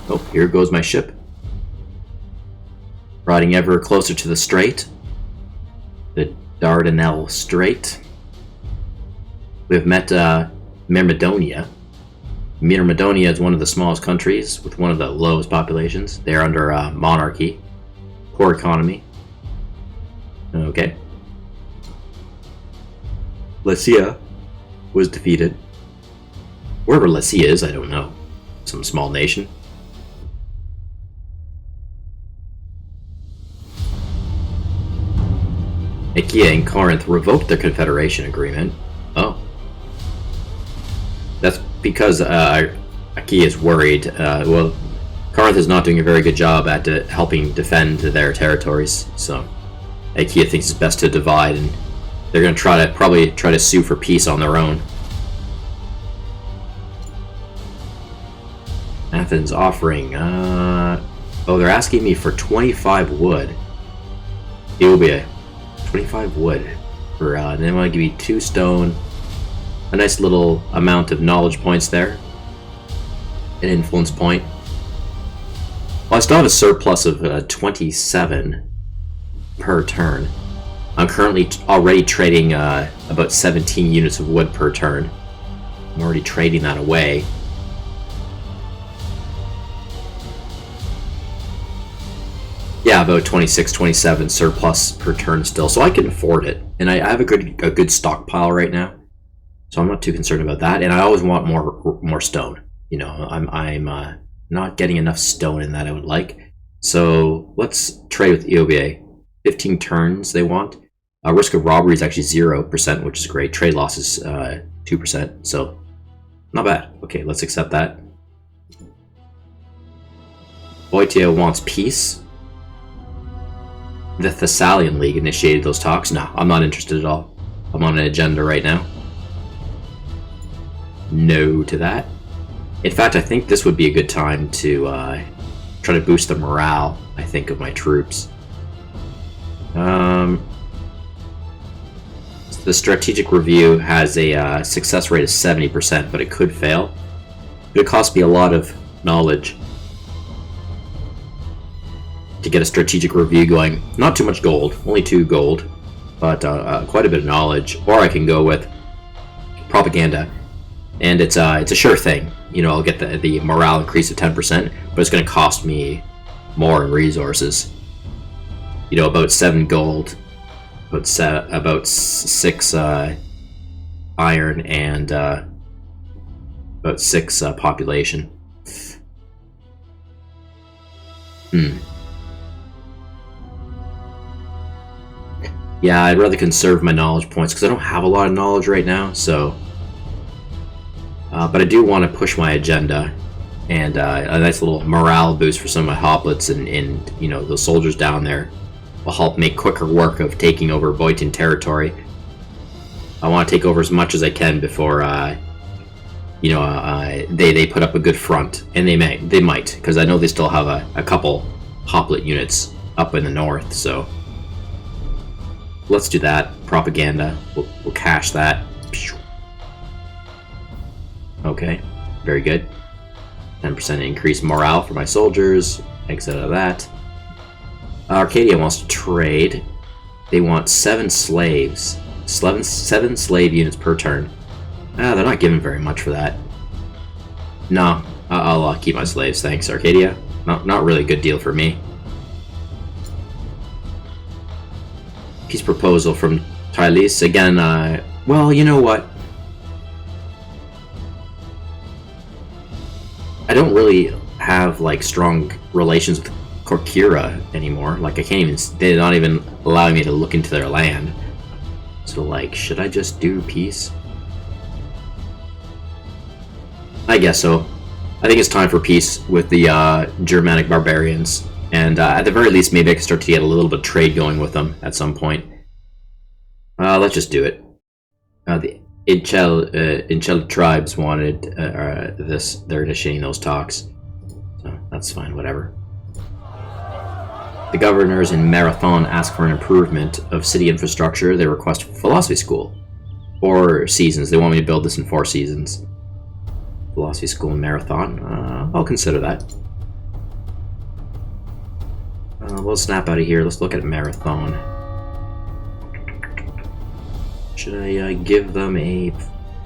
Oh, here goes my ship. Riding ever closer to the strait. The Dardanelles Strait. We have met Myrmidonia. Myrmidonia is one of the smallest countries with one of the lowest populations. They are under monarchy. Poor economy. Okay. Lycia was defeated. Wherever Lycia is, I don't know. Some small nation. Achaea and Corinth revoked their confederation agreement. Oh. That's because Achaea is worried. Well, Corinth is not doing a very good job at helping defend their territories, so Achaea thinks it's best to divide, and they're going to probably try to sue for peace on their own. Athens offering, oh, they're asking me for 25 wood. Eubia. 25 wood for and they want to give you 2 stone, a nice little amount of knowledge points there, an influence point. Well, I still have a surplus of 27 per turn. I'm currently already trading about 17 units of wood per turn. I'm already trading that away. Yeah, about 26, 27 surplus per turn still, so I can afford it. And I have a good stockpile right now, so I'm not too concerned about that. And I always want more stone. You know, I'm not getting enough stone in that I would like. So let's trade with Eubia. 15 turns they want. Risk of robbery is actually 0%, which is great. Trade loss is 2%, so not bad. Okay, let's accept that. Boeotia wants peace. The Thessalian League initiated those talks. No, I'm not interested at all. I'm on an agenda right now. No to that. In fact, I think this would be a good time to try to boost the morale, I think, of my troops. The strategic review has a success rate of 70%, but it could fail. It would cost me a lot of knowledge to get a strategic review going. Not too much gold, only 2 gold, but quite a bit of knowledge. Or I can go with propaganda, and it's a sure thing. You know, I'll get the morale increase of 10%, but it's going to cost me more in resources. You know, about 7 gold, about 6 iron, and about 6 population. Yeah, I'd rather conserve my knowledge points because I don't have a lot of knowledge right now, so... but I do want to push my agenda, and a nice little morale boost for some of my hoplites and you know, the soldiers down there will help make quicker work of taking over Boeotian territory. I want to take over as much as I can before, you know, they put up a good front, and they might, because I know they still have a couple hoplite units up in the north, so... Let's do that. Propaganda. We'll cash that. Okay, very good. 10% increased morale for my soldiers. Exit out of that. Arcadia wants to trade. They want 7 slaves. 7 slave units per turn. They're not giving very much for that. No, I'll keep my slaves, thanks, Arcadia. Not really a good deal for me. Peace proposal from Tylis. Again, well, you know what? I don't really have, like, strong relations with Corkira anymore. Like, I can't even... They're not even allowing me to look into their land. So, like, should I just do peace? I guess so. I think it's time for peace with the Germanic barbarians. And at the very least, maybe I can start to get a little bit of trade going with them at some point. Let's just do it. The Inchel tribes wanted this. They're initiating those talks. So that's fine, whatever. The governors in Marathon ask for an improvement of city infrastructure. They request philosophy school. 4 seasons. They want me to build this in 4 seasons. Philosophy school in Marathon. I'll consider that. We'll snap out of here. Let's look at Marathon. Should I give them a...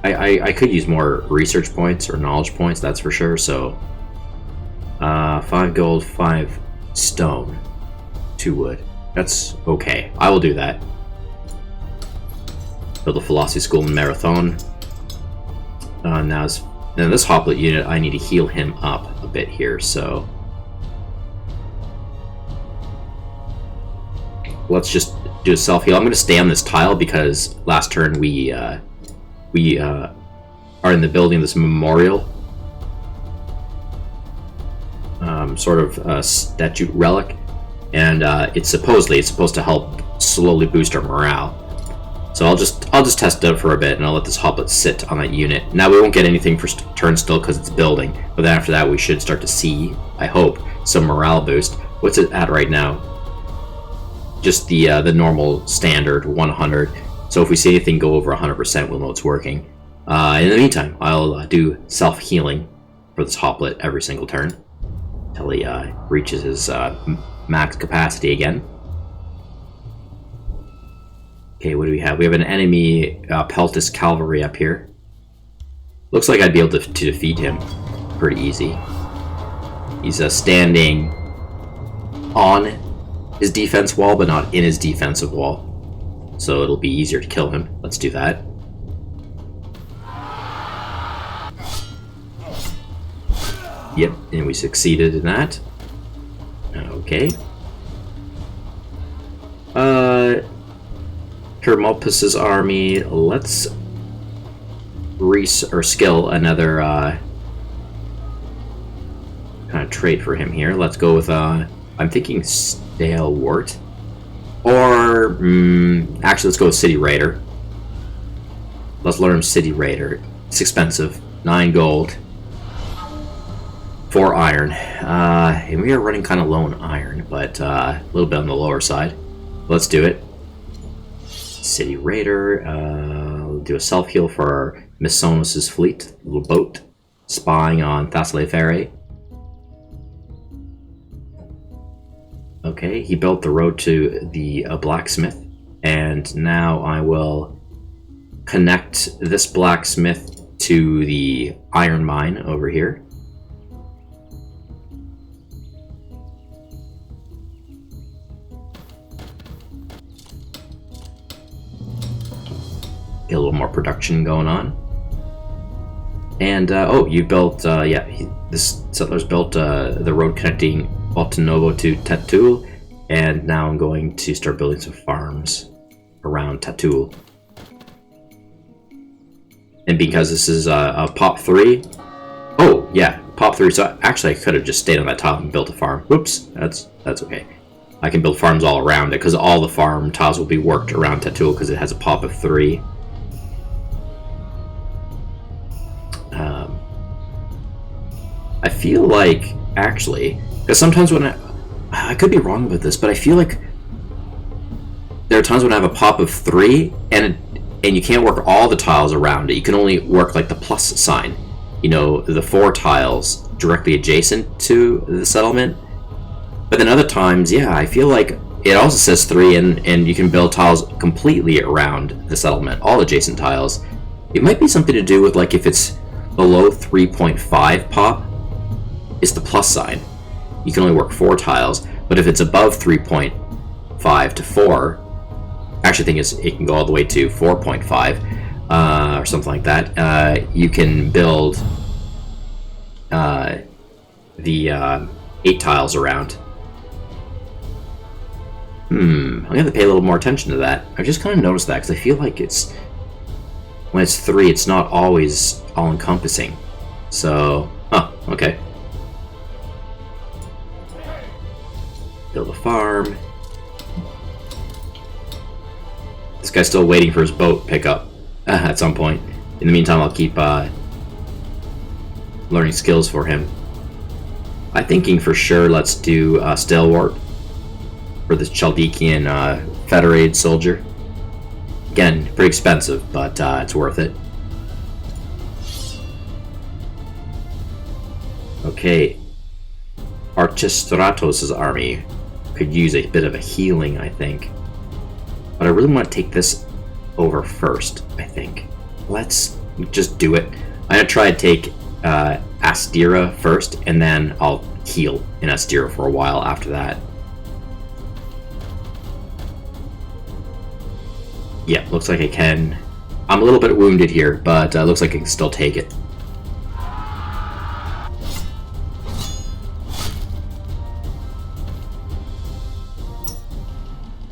I could use more research points or knowledge points, that's for sure. So 5 gold, 5 stone, 2 wood. That's okay. I will do that. Build a philosophy school in Marathon. Now this Hoplet unit, I need to heal him up a bit here, so... Let's just do a self-heal. I'm going to stay on this tile because last turn we are in the building of this memorial. Sort of statue relic. And it's supposed to help slowly boost our morale. So I'll just test it out for a bit, and I'll let this Hoplet sit on that unit. Now we won't get anything for turn still because it's building, but then after that we should start to see, I hope, some morale boost. What's it at right now? Just the normal standard 100. So if we see anything go over 100%, we'll know it's working. In the meantime, I'll do self-healing for this Hoplet every single turn until he reaches his max capacity again. Okay, what do we have? We have an enemy Peltis cavalry up here. Looks like I'd be able to defeat him pretty easy. He's standing on his defense wall, but not in his defensive wall. So it'll be easier to kill him. Let's do that. Yep, and we succeeded in that. Okay. Hermopus's army. Let's skill another kind of trait for him here. Let's go with I'm thinking Stalewart, or actually let's go with City Raider. Let's learn City Raider. It's expensive. 9 gold, 4 iron, and we are running kind of low on iron, but a little bit on the lower side. Let's do it. City Raider. We'll do a self-heal for Misonus' fleet, little boat, spying on Thessaly. Okay, he built the road to the blacksmith, and now I will connect this blacksmith to the iron mine over here. Get a little more production going on. And, oh, you built, this settler's built the road connecting Altanovo to Tatul, and now I'm going to start building some farms around Tatul. And because this is a pop 3, oh, yeah, pop 3, so actually I could have just stayed on that tile and built a farm. Whoops, that's okay. I can build farms all around it, because all the farm tiles will be worked around Tatul, because it has a pop of 3. I feel like, actually, because sometimes when I could be wrong about this, but I feel like there are times when I have a pop of 3, and you can't work all the tiles around it. You can only work like the plus sign, you know, the 4 tiles directly adjacent to the settlement. But then other times, yeah, I feel like it also says 3, and you can build tiles completely around the settlement, all adjacent tiles. It might be something to do with, like, if it's below 3.5 pop, it's the plus sign. You can only work 4 tiles, but if it's above 3.5 to 4, actually I think it can go all the way to 4.5 or something like that. You can build the 8 tiles around. I'm gonna have to pay a little more attention to that. I've just kind of noticed that because I feel like when it's 3, it's not always all-encompassing. So, okay. Build a farm. This guy's still waiting for his boat pickup at some point. In the meantime, I'll keep learning skills for him. I'm thinking for sure let's do Stalwart for this Chaldekian Federated soldier. Again, pretty expensive, but it's worth it. Okay. Archistratos' army could use a bit of a healing, I think. But I really want to take this over first, I think. Let's just do it. I'm going to try to take Astira first, and then I'll heal in Astira for a while after that. Yeah, looks like I can. I'm a little bit wounded here, but looks like I can still take it.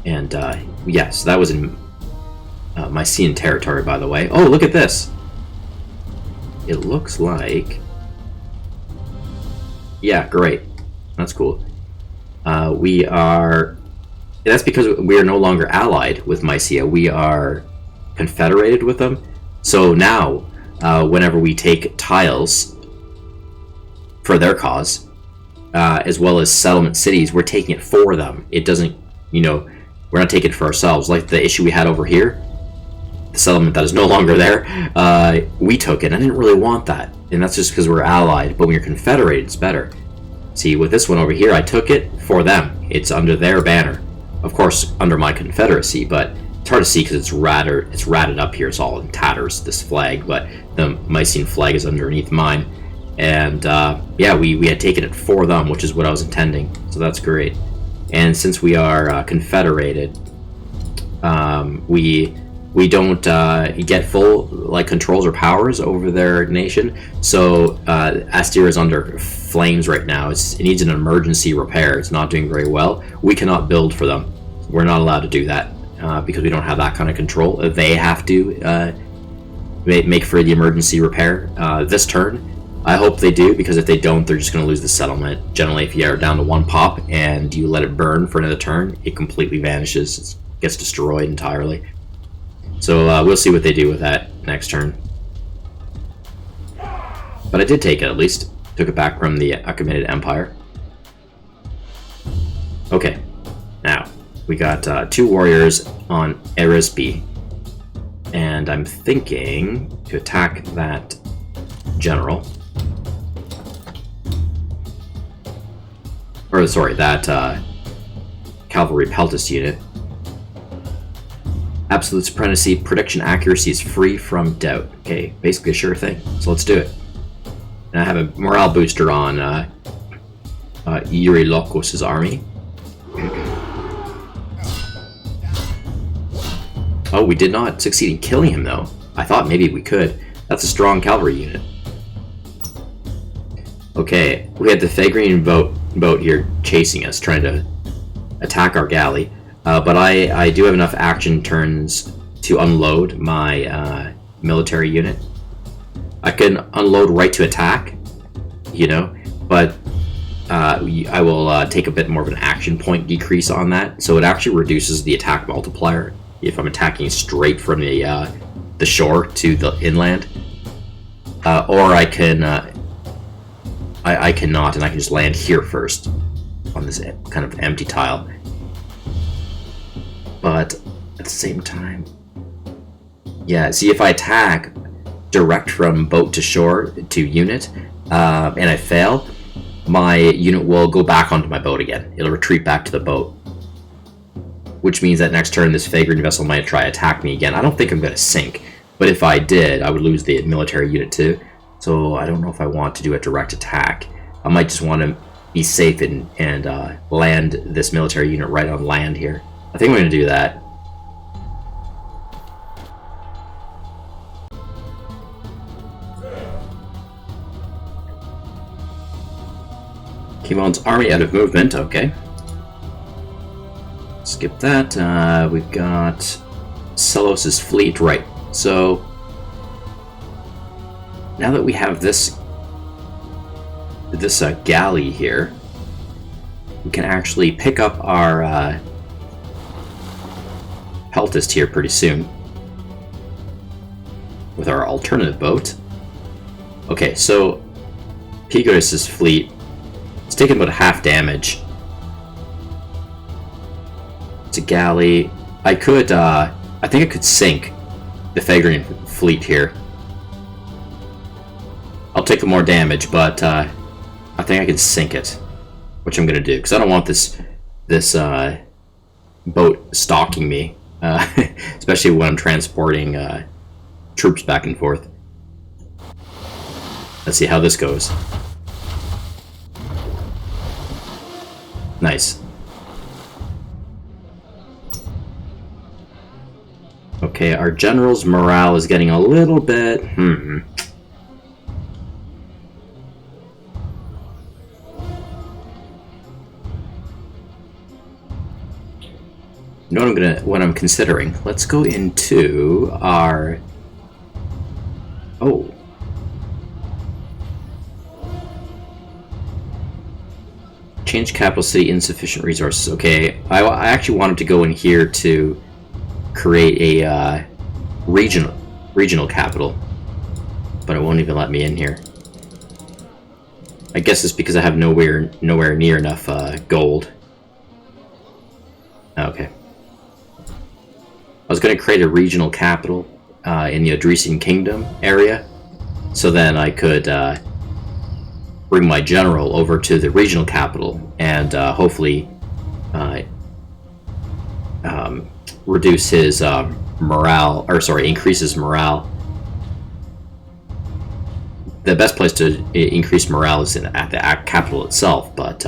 And yeah, so that was in Mycenaean territory, by the way. Oh, look at this! It looks like... Yeah, great. That's cool. We are... That's because we are no longer allied with Mycia. We are confederated with them. So now, whenever we take tiles for their cause, as well as settlement cities, we're taking it for them. It doesn't, we're not taking it for ourselves. Like the issue we had over here, the settlement that is no longer there, we took it. I didn't really want that. And that's just because we're allied. But when you're confederated, it's better. See, with this one over here, I took it for them. It's under their banner. Of course, under my confederacy, but it's hard to see because it's ratted up here. It's all in tatters, this flag, but the Mycenaean flag is underneath mine. And yeah, we had taken it for them, which is what I was intending. So that's great. And since we are confederated, we don't get full controls or powers over their nation. So Astir is under flames right now. It needs an emergency repair. It's not doing very well. We cannot build for them. We're not allowed to do that because we don't have that kind of control. They have to make for the emergency repair this turn. I hope they do, because if they don't, they're just going to lose the settlement. Generally, if you are down to 1 pop and you let it burn for another turn, it completely vanishes. It gets destroyed entirely. So we'll see what they do with that next turn. But I did take it, at least. Took it back from the Achaemenid Empire. Okay, now we got 2 warriors on Erisbi, and I'm thinking to attack that general. Or sorry, that cavalry peltis unit. Absolute supremacy, prediction accuracy is free from doubt. Okay, basically a sure thing. So let's do it. And I have a morale booster on Eurylochus' army. Oh, we did not succeed in killing him, though. I thought maybe we could. That's a strong cavalry unit. Okay, we had the Phagrian boat here chasing us, trying to attack our galley. But I do have enough action turns to unload my military unit. I can unload right to attack, but I will take a bit more of an action point decrease on that. So it actually reduces the attack multiplier if I'm attacking straight from the shore to the inland. Or I can I cannot, and I can just land here first on this kind of empty tile. But at the same time, yeah, see, if I attack direct from boat to shore to unit, and I fail, my unit will go back onto my boat again. It'll retreat back to the boat. Which means that next turn, this Phagrian vessel might try to attack me again. I don't think I'm going to sink, but if I did, I would lose the military unit too. So I don't know if I want to do a direct attack. I might just want to be safe and land this military unit right on land here. I think I'm going to do that. Kimon's army out of movement, okay. Let's skip that. We've got Selos's fleet, right? So now that we have this galley here, we can actually pick up our Peltist here pretty soon with our alternative boat. Okay, so Pigodus' fleet is taking about half damage. It's a galley. I think I could sink the Phagrian fleet here. I'll take the more damage, but I think I can sink it, which I'm gonna do because I don't want this boat stalking me, especially when I'm transporting troops back and forth. Let's see how this goes. Nice. Okay, our general's morale is getting a little bit... You know what I'm considering? Let's go into our... Oh. Change capital city, insufficient resources. Okay, I actually wanted to go in here to create a regional capital, but it won't even let me in here. I guess it's because I have nowhere near enough gold. Okay. I was going to create a regional capital in the Odrysian Kingdom area, so then I could bring my general over to the regional capital and hopefully reduce his morale, or sorry, increase his morale. The best place to increase morale is at the capital itself, but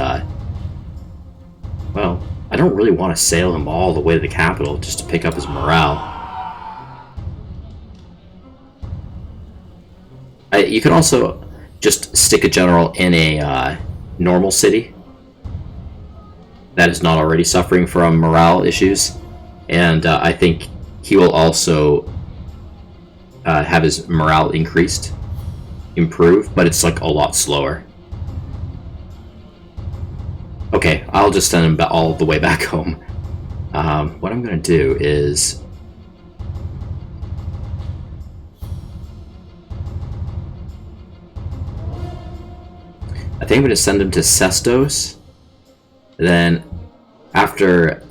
well, I don't really want to sail him all the way to the capital just to pick up his morale. You can also just stick a general in a normal city that is not already suffering from morale issues, and I think he will also have his morale improve, but it's like a lot slower. Okay, I'll just send him all the way back home. What I'm going to do is... I think I'm going to send him to Sestos. Then, after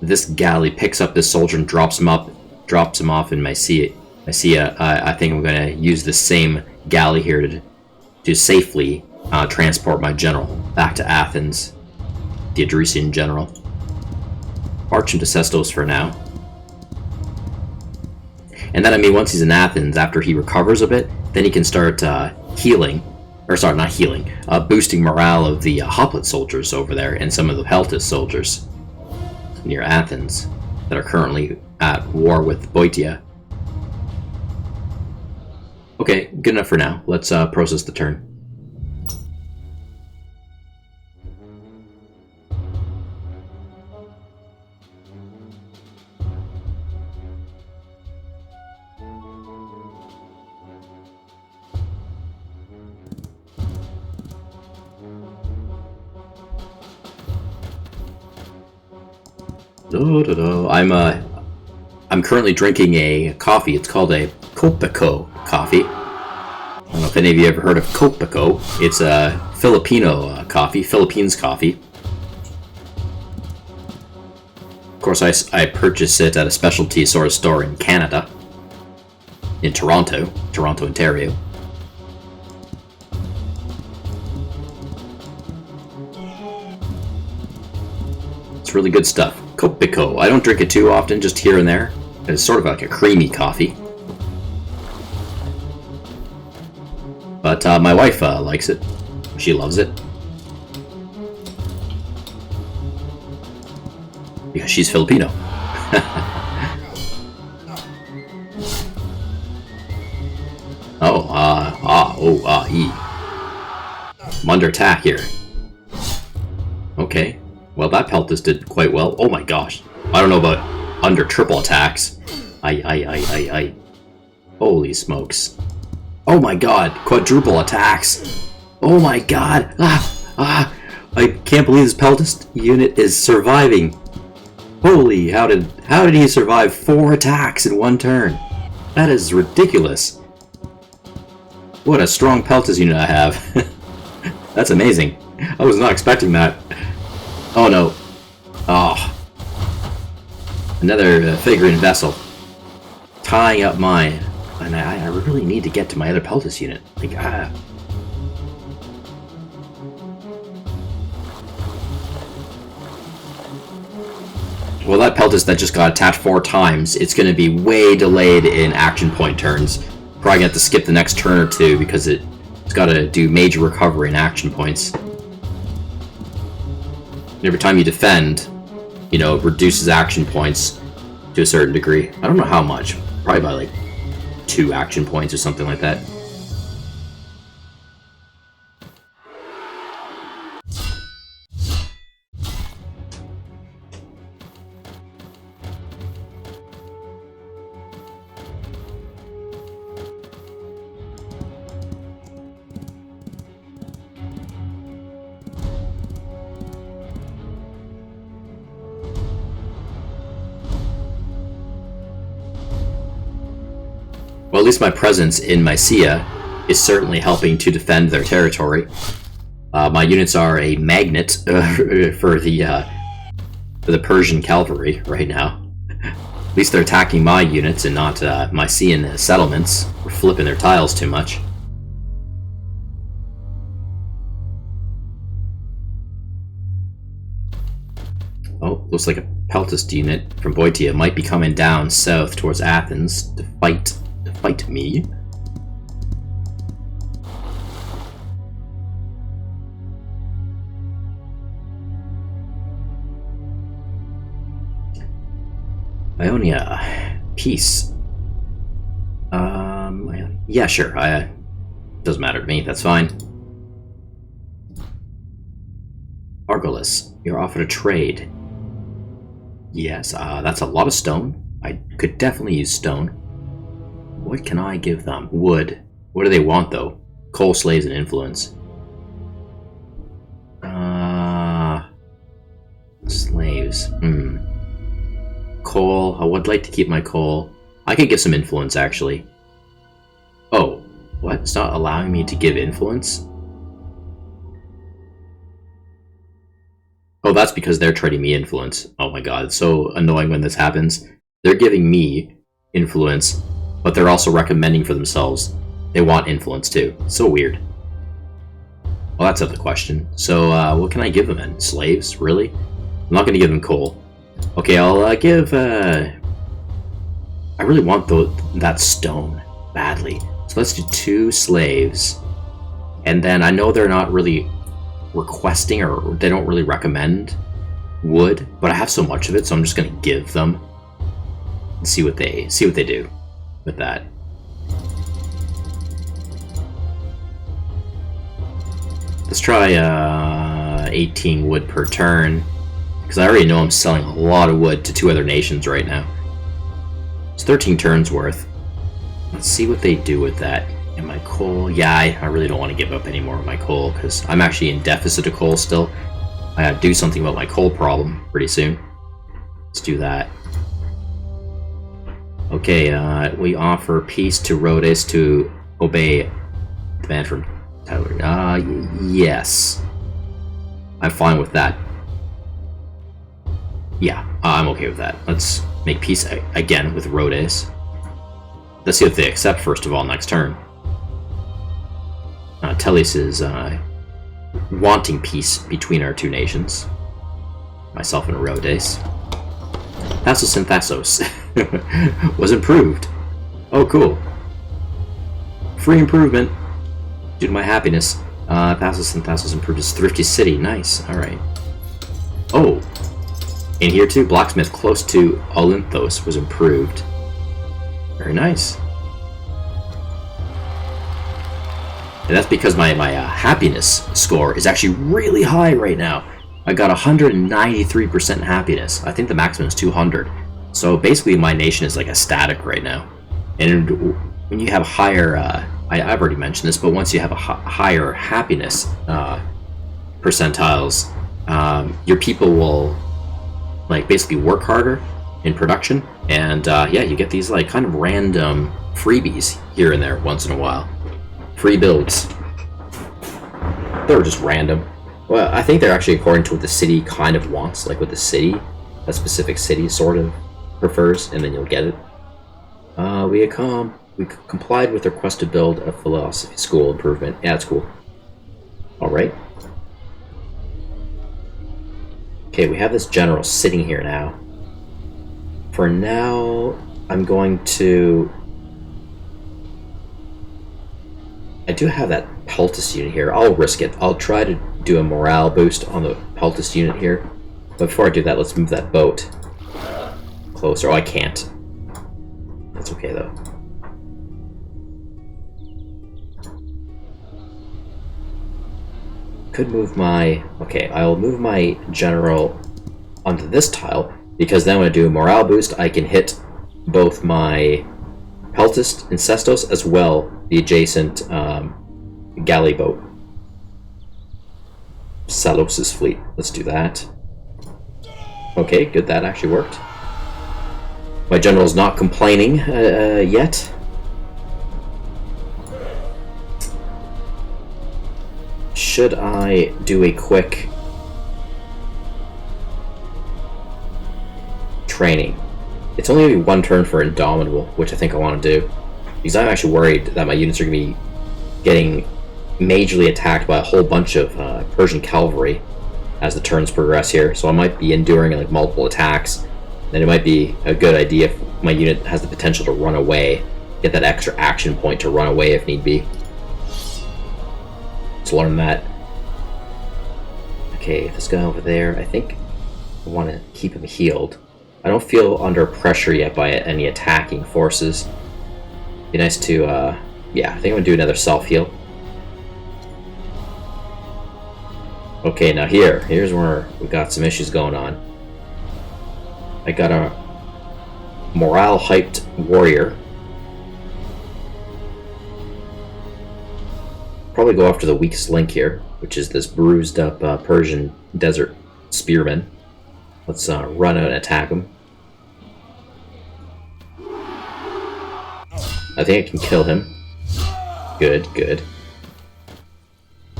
this galley picks up this soldier and drops him off in Mysia, I think I'm going to use the same galley here to safely transport my general back to Athens, the Odrysian general. March him to Sestos for now. And then, I mean, once he's in Athens, after he recovers a bit, then he can start healing. Or sorry, not healing. Boosting morale of the Hoplite soldiers over there and some of the Peltist soldiers near Athens that are currently at war with Boeotia. Okay, good enough for now. Let's process the turn. I'm currently drinking a coffee. It's called a Copico coffee. I don't know if any of you ever heard of Copico. It's a Filipino coffee, Philippines coffee. Of course, I purchased it at a specialty sort of store in Canada, in Toronto, Ontario. It's really good stuff. Copico. I don't drink it too often, just here and there. It's sort of like a creamy coffee. But my wife likes it. She loves it. Because she's Filipino. I'm under attack here. Okay. Well, that Peltas did quite well. Oh my gosh. I don't know about under triple attacks. I. Holy smokes. Oh my god, quadruple attacks. Oh my god. I can't believe this Peltas unit is surviving. Holy, how did he survive 4 attacks in 1 turn? That is ridiculous. What a strong Peltas unit I have. That's amazing. I was not expecting that. Oh no. Oh. Another figurine vessel. Tying up mine. And I really need to get to my other Peltas unit. Like, Well, that Peltas that just got attacked 4 times, it's going to be way delayed in action point turns. Probably going to have to skip the next turn or 2 because it's got to do major recovery in action points. Every time you defend, you know, it reduces action points to a certain degree. I don't know how much. Probably by like 2 action points or something like that. Well, at least my presence in Mycia is certainly helping to defend their territory. My units are a magnet for the Persian cavalry right now. At least they're attacking my units and not Mycian settlements. We're flipping their tiles too much. Oh, looks like a Peltas unit from Boeotia might be coming down south towards Athens to fight me. Ionia, peace. Yeah, sure. Doesn't matter to me. That's fine. Argolis, you're offered a trade. Yes, that's a lot of stone. I could definitely use stone. What can I give them? Wood. What do they want, though? Coal, slaves, and influence. Slaves. Coal. I would like to keep my coal. I could give some influence, actually. Oh. What? It's not allowing me to give influence? Oh, that's because they're trading me influence. Oh my god, it's so annoying when this happens. They're giving me influence, but they're also recommending for themselves. They want influence too. So weird. Well, that's out of the question. So, what can I give them then? Slaves? Really? I'm not going to give them coal. Okay, I'll give, I really want that stone badly. So let's do 2 slaves. And then I know they're not really requesting or they don't really recommend wood, but I have so much of it, so I'm just going to give them and see what they do with that. Let's try 18 wood per turn, because I already know I'm selling a lot of wood to 2 other nations right now. It's 13 turns worth. Let's see what they do with that. And my coal, yeah, I really don't want to give up any more of my coal, because I'm actually in deficit of coal still. I gotta do something about my coal problem pretty soon. Let's do that. Okay, we offer peace to Rhodes to obey demand from Tyler. Yes. I'm fine with that. Yeah, I'm okay with that. Let's make peace again with Rhodes. Let's see if they accept first of all next turn. Telis is wanting peace between our 2 nations. Myself and Rhodes. Thassos and Thassos was improved. Oh, cool. Free improvement due to my happiness. Thassos and Thassos improved his thrifty city. Nice. Alright. Oh. In here too, blacksmith close to Olynthos was improved. Very nice. And that's because my happiness score is actually really high right now. I got 193% happiness. I think the maximum is 200. So basically my nation is like ecstatic right now. And when you have higher, I've already mentioned this, but once you have a higher happiness percentiles, your people will like basically work harder in production, and yeah, you get these like kind of random freebies here and there once in a while. Free builds. They were just random. Well, I think they're actually according to what the city kind of wants, like what the city, a specific city sort of prefers, and then you'll get it. We complied with the request to build a philosophy school improvement. Yeah, that's cool. Alright. Okay, we have this general sitting here now. For now, I'm going to... I do have that Peltus unit here. I'll risk it. I'll try to do a morale boost on the Peltus unit here. But before I do that, let's move that boat closer. Oh, I can't. That's okay, though. Could move my... Okay, I'll move my general onto this tile, because then when I do a morale boost, I can hit both my Peltus and Cestos as well the adjacent galley boat. Salos' fleet. Let's do that. Okay, good, that actually worked. My general's not complaining yet. Should I do a quick training? It's only going to be one turn for Indomitable, which I think I want to do. Because I'm actually worried that my units are going to be getting majorly attacked by a whole bunch of Persian cavalry as the turns progress here. So I might be enduring like multiple attacks. Then it might be a good idea if my unit has the potential to run away. Get that extra action point to run away if need be. Let's learn that. Okay, this guy over there, I think I want to keep him healed. I don't feel under pressure yet by any attacking forces. Be nice to, yeah, I think I'm going to do another self-heal. Okay, now here's where we got some issues going on. I got a morale-hyped warrior. Probably go after the weakest link here, which is this bruised-up Persian desert spearman. Let's run out and attack him. I think I can kill him. Good, good.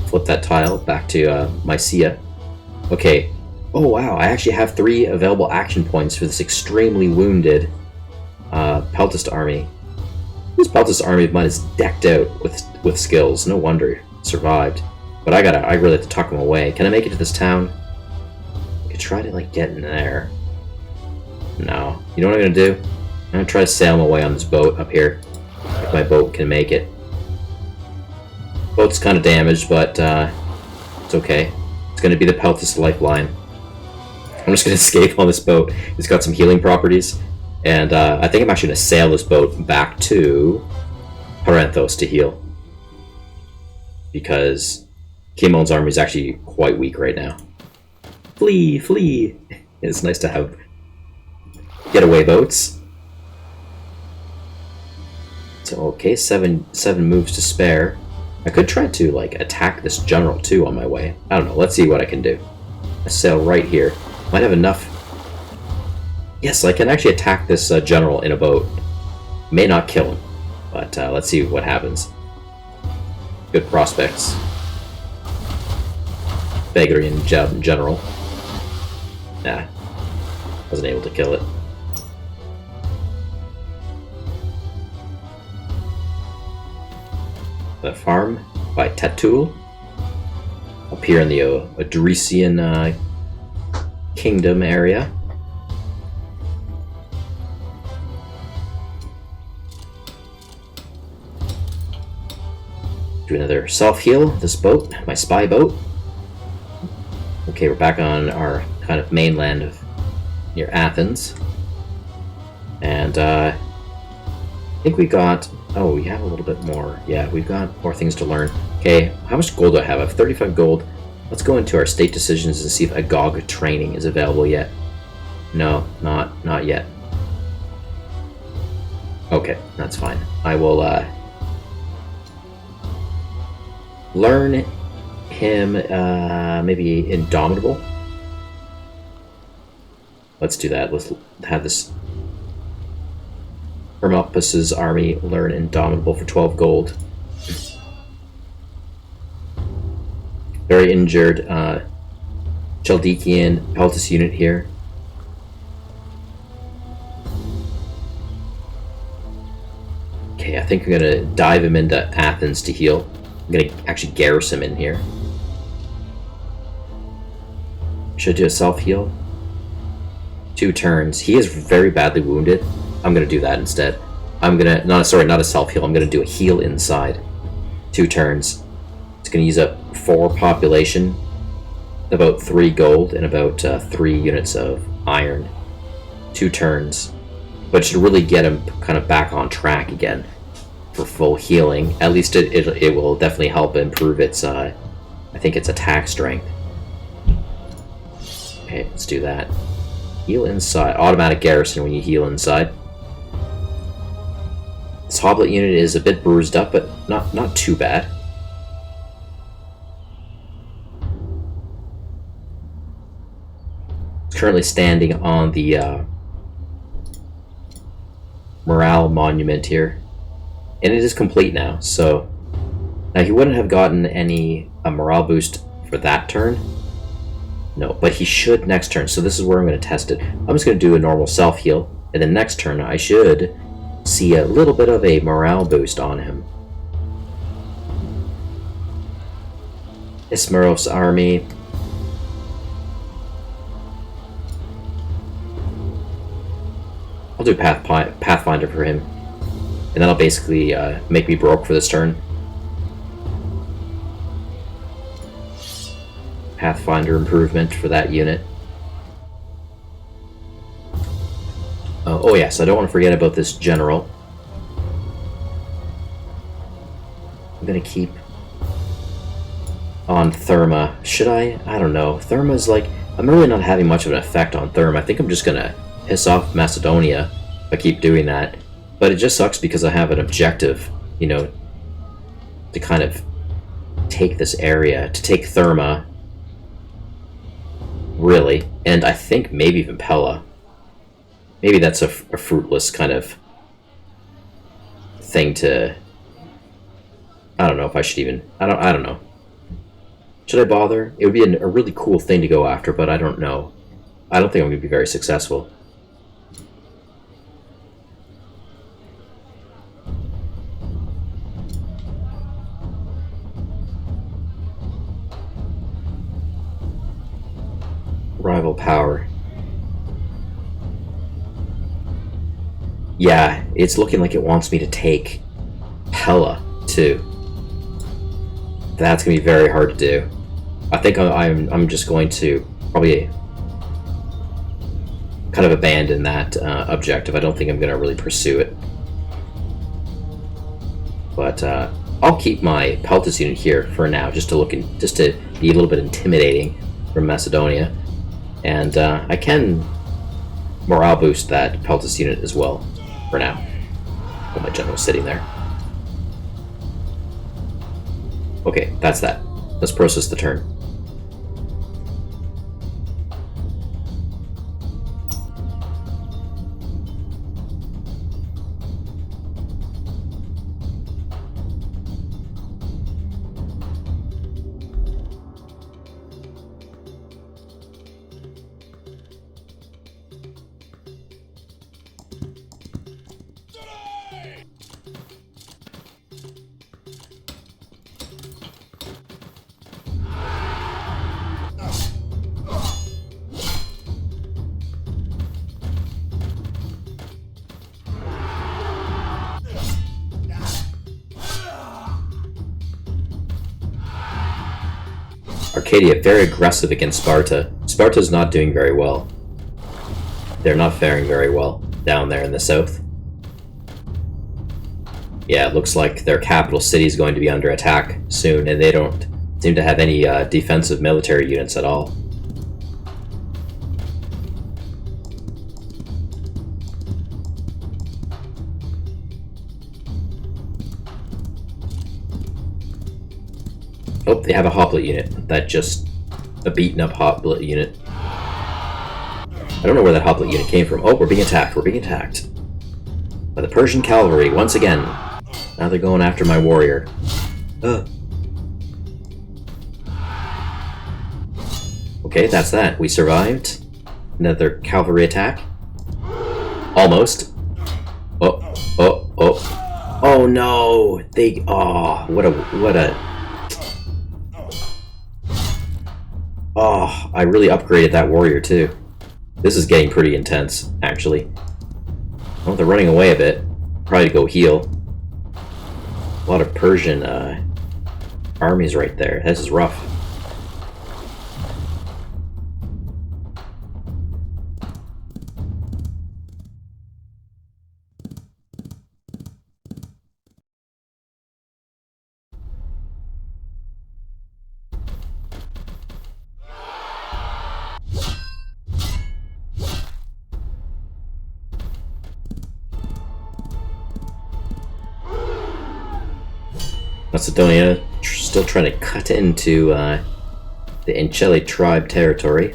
Flip that tile back to Mycia. Okay. Oh wow, I actually have 3 available action points for this extremely wounded Peltist army. This Peltist army of mine is decked out with skills. No wonder it survived. But I really have to tuck him away. Can I make it to this town? I could try to like get in there. No. You know what I'm gonna do? I'm gonna try to sail him away on this boat up here. If my boat can make it. Boat's kind of damaged, but it's okay. It's gonna be the Peltist lifeline. I'm just gonna escape on this boat. It's got some healing properties. And I think I'm actually going to sail this boat back to Parenthos to heal. Because Kimon's army is actually quite weak right now. Flee! Flee! It's nice to have getaway boats. So, okay, seven moves to spare. I could try to, like, attack this general, too, on my way. I don't know. Let's see what I can do. I sail right here. Might have enough... Yes, I can actually attack this general in a boat. May not kill him, but let's see what happens. Good prospects. Bagarian general. Nah, wasn't able to kill it. The farm by Tatul. Up here in the Odrysian Kingdom area. Do another self-heal, this boat, my spy boat. Okay, we're back on our kind of mainland of near Athens. And I think we got, oh, we have a little bit more. Yeah, we've got more things to learn. Okay, how much gold do I have? I have 35 gold. Let's go into our state decisions and see if Agog training is available yet. No, not yet. Okay, that's fine. I will learn him maybe Indomitable. Let's do that. Let's have this Hermopus's army learn Indomitable for 12 gold. Very injured Chaldekian Peltus unit here. Okay, I think I'm gonna dive him into Athens to heal. I'm gonna actually garrison him in here. Should I do a self-heal? 2 turns. He is very badly wounded. I'm gonna do that instead. I'm gonna not a self-heal, I'm gonna do a heal inside. 2 turns. It's gonna use up 4 population, about 3 gold, and about 3 units of iron. 2 turns. But it should really get him kind of back on track again for full healing. At least it will definitely help improve its, I think its attack strength. Okay, let's do that. Heal inside. Automatic garrison when you heal inside. This Hoblet unit is a bit bruised up, but not too bad. It's currently standing on the morale monument here, and it is complete now. So now he wouldn't have gotten any morale boost for that turn. No, but he should next turn. So this is where I'm going to test it. I'm just going to do a normal self heal, and then next turn I should see a little bit of a morale boost on him. Ismaros army. I'll do Pathfinder for him, and that'll basically make me broke for this turn. Pathfinder improvement for that unit. Oh yes, I don't want to forget about this general. I'm gonna keep on Therma. Should I? I don't know. Therma's like, I'm really not having much of an effect on Therma. I think I'm just gonna piss off Macedonia if I keep doing that. But it just sucks because I have an objective, you know, to kind of take this area, to take Therma, really, and I think maybe even Pella. Maybe that's a fruitless kind of thing to... I don't know if I should even... I don't know. Should I bother? It would be a really cool thing to go after, but I don't know. I don't think I'm going to be very successful. Rival power. Yeah, it's looking like it wants me to take Pella, too. That's going to be very hard to do. I think I'm just going to probably kind of abandon that objective. I don't think I'm going to really pursue it. But I'll keep my Peltus unit here for now, just to be a little bit intimidating from Macedonia. And I can morale boost that Peltus unit as well, for now. With my general sitting there. Okay, that's that. Let's process the turn. Arcadia, very aggressive against Sparta. Sparta's not doing very well. They're not faring very well down there in the south. Yeah, it looks like their capital city is going to be under attack soon, and they don't seem to have any defensive military units at all. Oh, they have a hoplite unit. That just... a beaten up hoplite unit. I don't know where that hoplite unit came from. Oh, we're being attacked. We're being attacked. By the Persian cavalry, once again. Now they're going after my warrior. Okay, that's that. We survived. Another cavalry attack. Almost. Oh, oh, oh. Oh no! They... oh, what a... oh, I really upgraded that warrior too. This is getting pretty intense, actually. Oh, they're running away a bit. Probably go heal. A lot of Persian armies right there. This is rough. Macedonia still trying to cut into the Incheli tribe territory.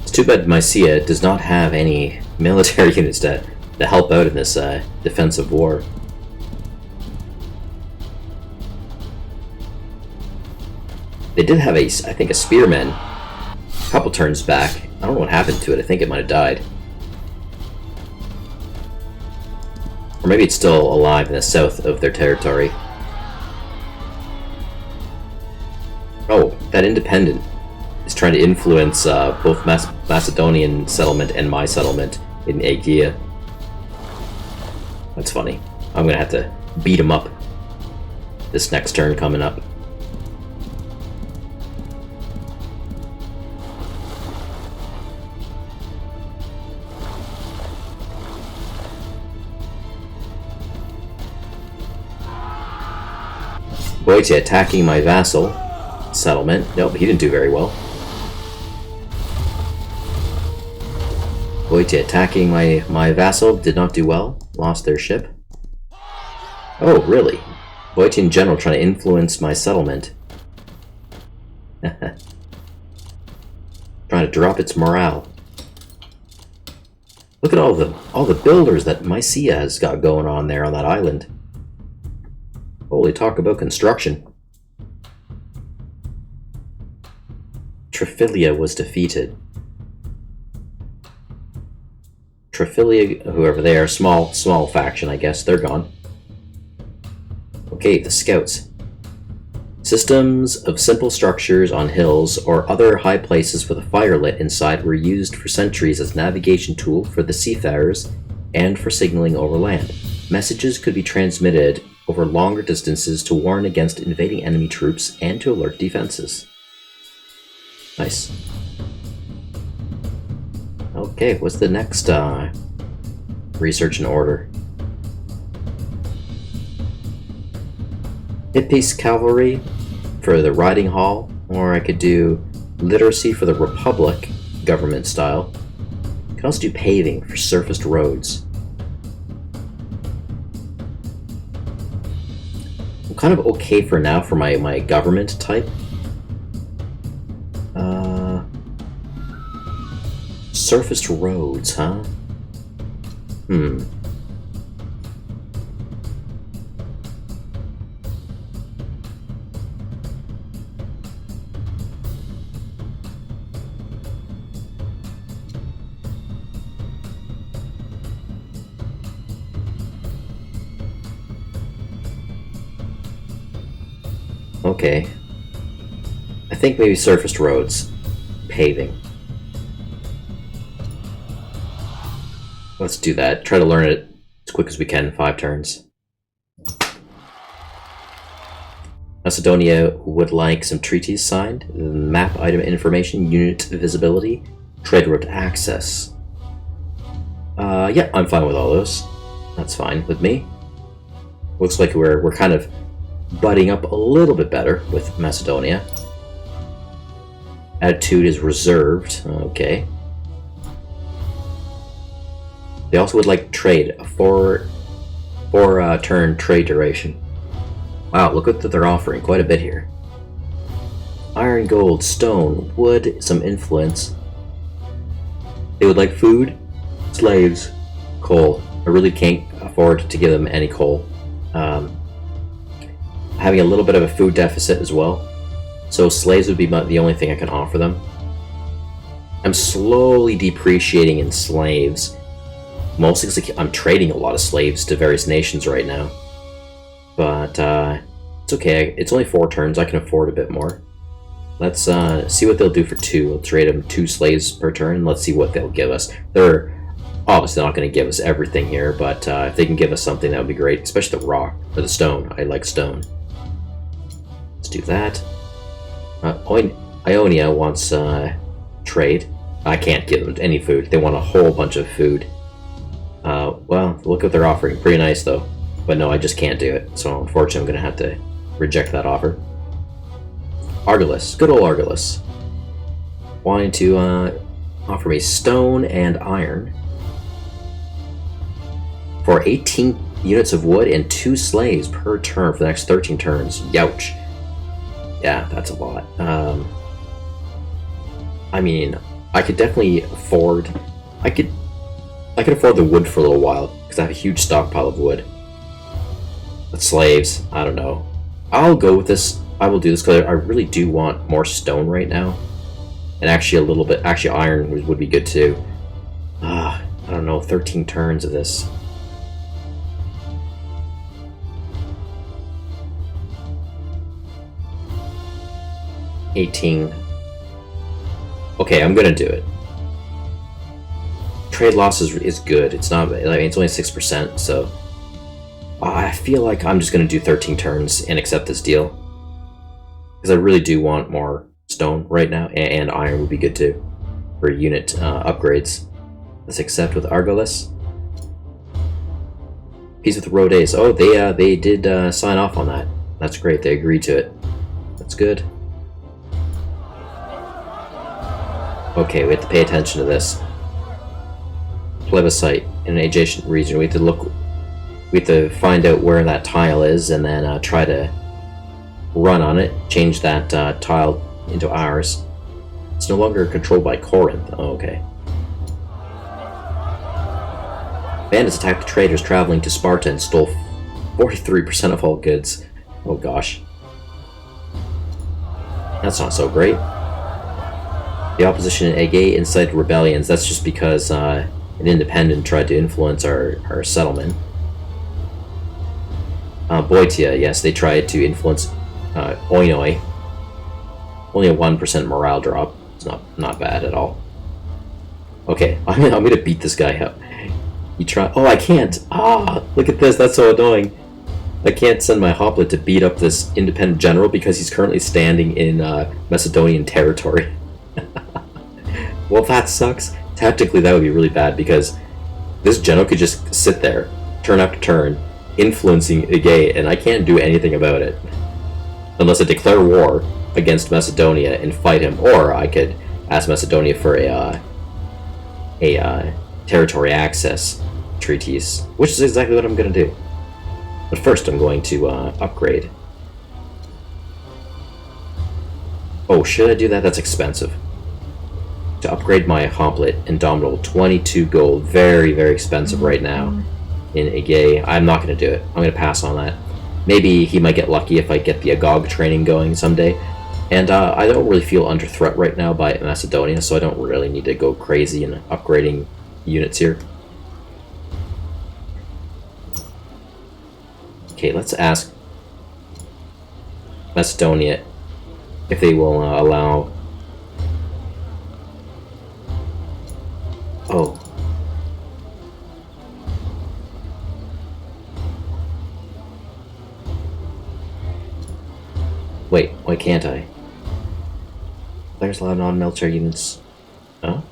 It's too bad Mysia does not have any military units to help out in this defensive war. They did have I think a spearman a couple turns back. I don't know what happened to it. I think it might have died. Or maybe it's still alive in the south of their territory. Oh, that independent is trying to influence both Macedonian settlement and my settlement in Aegea. That's funny. I'm gonna have to beat him up this next turn coming up. Boite attacking my vassal settlement. Nope, he didn't do very well. Boite attacking my vassal did not do well. Lost their ship. Oh, really? Boitian general trying to influence my settlement. Trying to drop its morale. Look at all the builders that Mysia has got going on there on that island. Holy, talk about construction. Triphylia was defeated. Triphylia, whoever they are, small faction, I guess, they're gone. Okay, the scouts. Systems of simple structures on hills or other high places with a fire lit inside were used for centuries as navigation tool for the seafarers and for signaling over land. Messages could be transmitted over longer distances to warn against invading enemy troops and to alert defenses. Nice. Okay, what's the next research and order? Hit piece cavalry for the riding hall, or I could do literacy for the Republic government style. I can also do paving for surfaced roads. I'm kind of okay for now for my government type. Surfaced roads, huh? Okay. I think maybe surfaced roads. Paving. Let's do that. Try to learn it as quick as we can, 5 turns. Macedonia would like some treaties signed, map item information, unit visibility, trade route access. Yeah, I'm fine with all those. That's fine with me. Looks like we're kind of butting up a little bit better with Macedonia. Attitude is reserved. Okay. They also would like trade, a 4 turn trade duration. Wow, look what they're offering, quite a bit here. Iron, gold, stone, wood, some influence. They would like food, slaves, coal. I really can't afford to give them any coal. Having a little bit of a food deficit as well. So slaves would be the only thing I can offer them. I'm slowly depreciating in slaves. Mostly because I'm trading a lot of slaves to various nations right now. But it's okay. It's only 4 turns. I can afford a bit more. Let's see what they'll do for 2. We'll trade them 2 slaves per turn. Let's see what they'll give us. They're obviously not going to give us everything here, but if they can give us something, that would be great. Especially the rock or the stone. I like stone. Let's do that. Ionia wants trade. I can't give them any food. They want a whole bunch of food. Well, look what they're offering. Pretty nice, though. But no, I just can't do it. So, unfortunately, I'm going to have to reject that offer. Argolis. Good old Argolis. Wanting to offer me stone and iron for 18 units of wood and 2 slaves per turn for the next 13 turns. Youch. Yeah, that's a lot. I mean, I could definitely afford... I could afford the wood for a little while, because I have a huge stockpile of wood. But slaves, I don't know. I'll go with this. I will do this because I really do want more stone right now. And actually a little bit... Actually, iron would be good too. I don't know, 13 turns of this. $18. Okay, I'm gonna do it. Trade loss is good. It's not... I mean, it's only 6%, so... I feel like I'm just gonna do 13 turns and accept this deal. Because I really do want more stone right now, and iron would be good too. For unit upgrades. Let's accept with Argolis. Peace with Rhodes. Oh, they did sign off on that. That's great, they agreed to it. That's good. Okay, we have to pay attention to this. Plebiscite in an adjacent region. We have to look. We have to find out where that tile is, and then try to run on it. Change that tile into ours. It's no longer controlled by Corinth. Oh, okay. Bandits attacked traders traveling to Sparta and stole 43% of all goods. Oh gosh. That's not so great. The opposition in Aegae incited rebellions. That's just because an independent tried to influence our settlement. Boeotia, yes, they tried to influence Oinoi. Only a 1% morale drop. It's not bad at all. Okay, I'm gonna beat this guy up. You try. Oh, I can't. Look at this. That's so annoying. I can't send my hoplite to beat up this independent general because he's currently standing in Macedonian territory. Well, that sucks. Tactically, that would be really bad because this general could just sit there, turn after turn, influencing Aegae, and I can't do anything about it. Unless I declare war against Macedonia and fight him, or I could ask Macedonia for a territory access treaties, which is exactly what I'm going to do. But first, I'm going to upgrade. Oh, should I do that? That's expensive. To upgrade my hoplite, Indomitable, 22 gold. Very, very expensive right now in Aegae. I'm not going to do it. I'm going to pass on that. Maybe he might get lucky if I get the Agog training going someday. And I don't really feel under threat right now by Macedonia, so I don't really need to go crazy in upgrading units here. Okay, let's ask Macedonia if they will allow... Oh. Wait, why can't I? Players allow non-military units... Oh?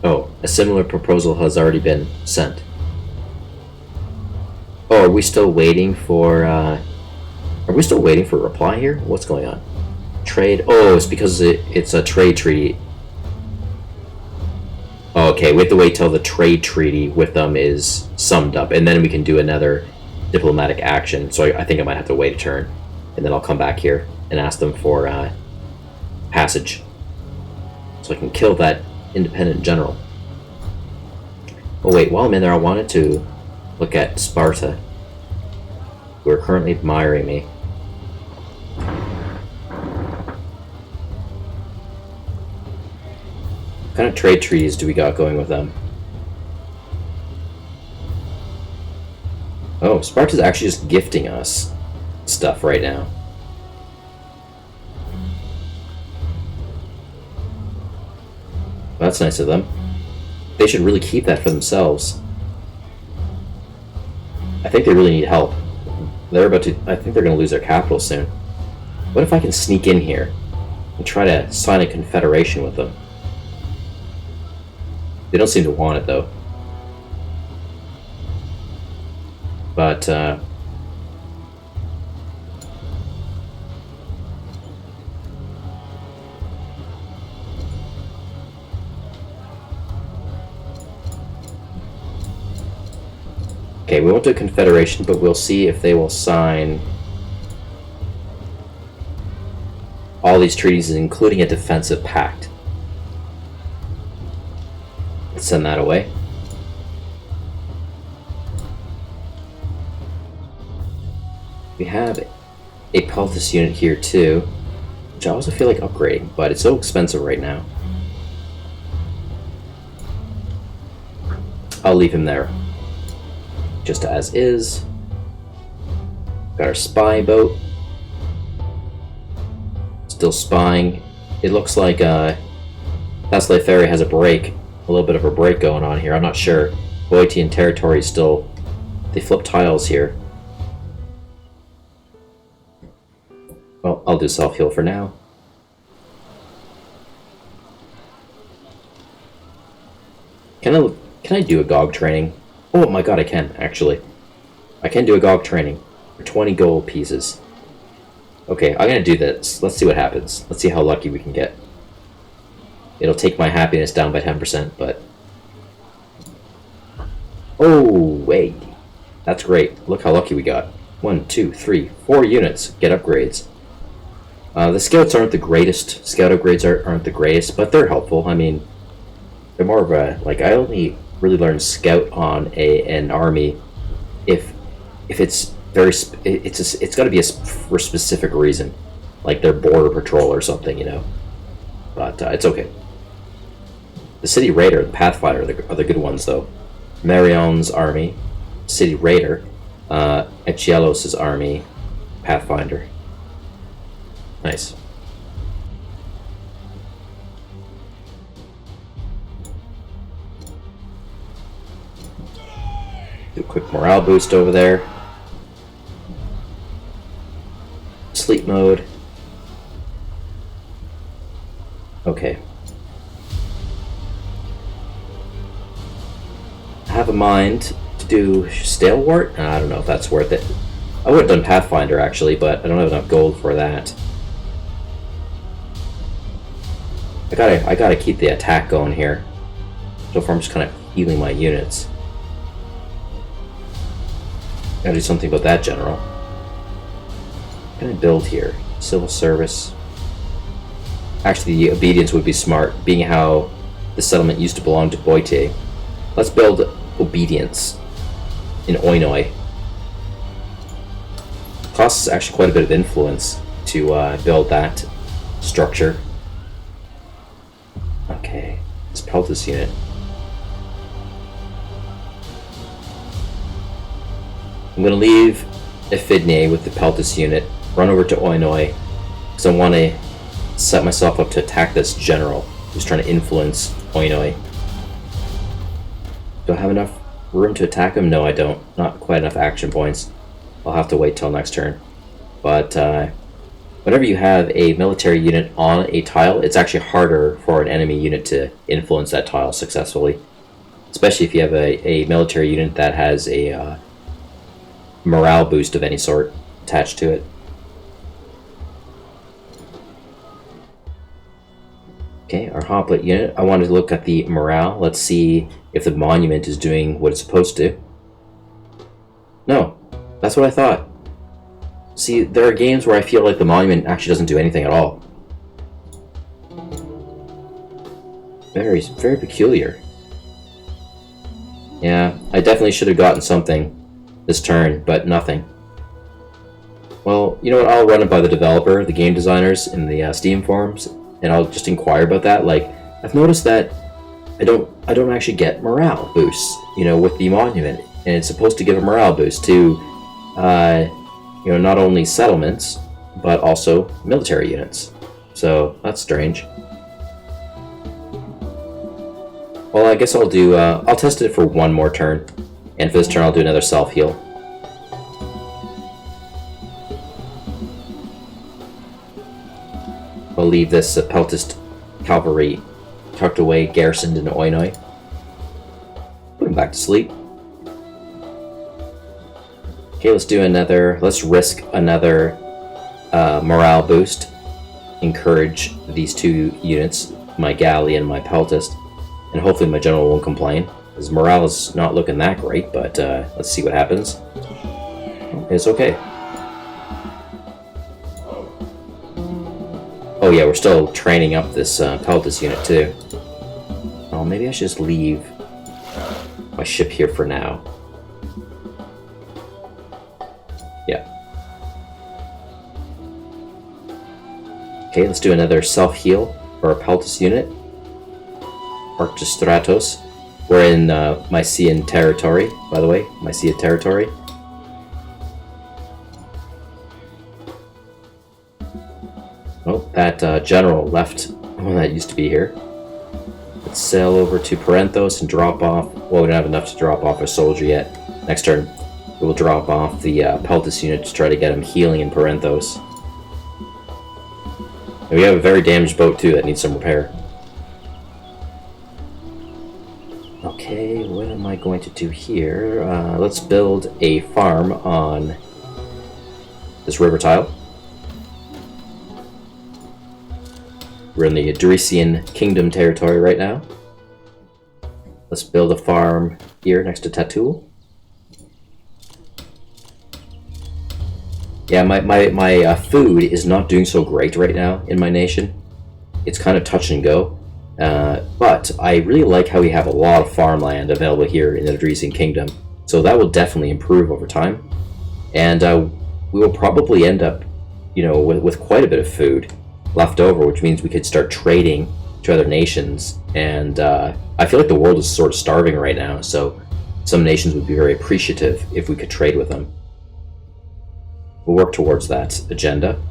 Oh, a similar proposal has already been sent. Oh, are we still waiting for, Are we still waiting for a reply here? What's going on? Trade... Oh, it's because it's a trade treaty. Oh, okay, we have to wait till the trade treaty with them is summed up, and then we can do another diplomatic action. So I think I might have to wait a turn, and then I'll come back here and ask them for passage. So I can kill that independent general. Oh wait, while I'm in there, I wanted to look at Sparta, who are currently admiring me. What kind of trade treaties do we got going with them? Oh, Sparta's actually just gifting us stuff right now. Well, that's nice of them. They should really keep that for themselves. I think they really need help. They're about to... I think they're going to lose their capital soon. What if I can sneak in here and try to sign a confederation with them? They don't seem to want it, though. But, okay, we won't do a confederation, but we'll see if they will sign all these treaties, including a defensive pact. Let's send that away. We have a Peltis unit here too, which I also feel like upgrading, but it's so expensive right now. I'll leave him there, just as is. Got our spy boat. Still spying. It looks like Thessaly Ferry has a break. A little bit of a break going on here. I'm not sure. Boeotian territory is still... They flip tiles here. Well, I'll do self-heal for now. Can I do a GOG training? Oh my god, I can, actually. I can do a GOG training for 20 gold pieces. Okay, I'm gonna do this. Let's see what happens. Let's see how lucky we can get. It'll take my happiness down by 10%, but... Oh, wait. That's great. Look how lucky we got. 1, 2, 3, 4 units get upgrades. The scouts aren't the greatest. Scout upgrades aren't the greatest, but they're helpful. I mean, they're more of a... Like, I only really learned scout on an army if it's very... It's got to be for a specific reason. Like their border patrol or something, you know. But it's okay. The City Raider, the Pathfinder, are the good ones, though. Marion's army, City Raider, Echielos' army, Pathfinder. Nice. Do a quick morale boost over there. Sleep mode. Okay. I have a mind to do Stalewart. I don't know if that's worth it. I would have done Pathfinder actually, but I don't have enough gold for that. I gotta keep the attack going here. So far I'm just kind of healing my units. Gotta do something about that general. What can I build here? Civil service. Actually, the obedience would be smart, being how the settlement used to belong to Boite. Let's build obedience in Oinoi. Costs actually quite a bit of influence to build that structure. Okay, let's pelt this unit. I'm going to leave Ephidne with the Peltis unit, run over to Oinoi, because I want to set myself up to attack this general who's trying to influence Oinoi. Do I have enough room to attack him? No, I don't. Not quite enough action points. I'll have to wait till next turn. But whenever you have a military unit on a tile, it's actually harder for an enemy unit to influence that tile successfully. Especially if you have a military unit that has a morale boost of any sort attached to it. Okay, our hoplite unit. I wanted to look at the morale. Let's see if the monument is doing what it's supposed to. No, that's what I thought. See, there are games where I feel like the monument actually doesn't do anything at all. Very, very peculiar. Yeah, I definitely should have gotten something this turn, but nothing. Well, you know what? I'll run it by the developer, the game designers in the Steam forums, and I'll just inquire about that. Like, I've noticed that I don't actually get morale boosts, you know, with the monument, and it's supposed to give a morale boost to, you know, not only settlements but also military units. So that's strange. Well, I guess I'll do. I'll test it for one more turn, and for this turn, I'll do another self-heal. I'll leave this Peltist cavalry tucked away, garrisoned in Oinoi. Put him back to sleep. Okay, let's do another. Let's risk another morale boost. Encourage these two units, my galley and my Peltist. And hopefully my general won't complain. His morale is not looking that great, but let's see what happens. It's okay. Oh yeah, we're still training up this Peltis unit too. Oh, maybe I should just leave my ship here for now. Yeah. Okay, let's do another self-heal for our Peltis unit. Archistratos. We're in Mycenaean territory, by the way. Mycenaean territory. Oh, that general left. Oh, that used to be here. Let's sail over to Parenthos and drop off. Well, we don't have enough to drop off a soldier yet. Next turn, we will drop off the Peltis unit to try to get him healing in Parenthos. And we have a very damaged boat too that needs some repair. Okay, what am I going to do here? Let's build a farm on this river tile. We're in the Adrician Kingdom territory right now. Let's build a farm here next to Tatul. Yeah, my food is not doing so great right now in my nation. It's kind of touch and go. But I really like how we have a lot of farmland available here in the Adrician Kingdom. So that will definitely improve over time. And we will probably end up, you know, with quite a bit of food left over, which means we could start trading to other nations. And I feel like the world is sort of starving right now, so some nations would be very appreciative if we could trade with them. We'll work towards that agenda.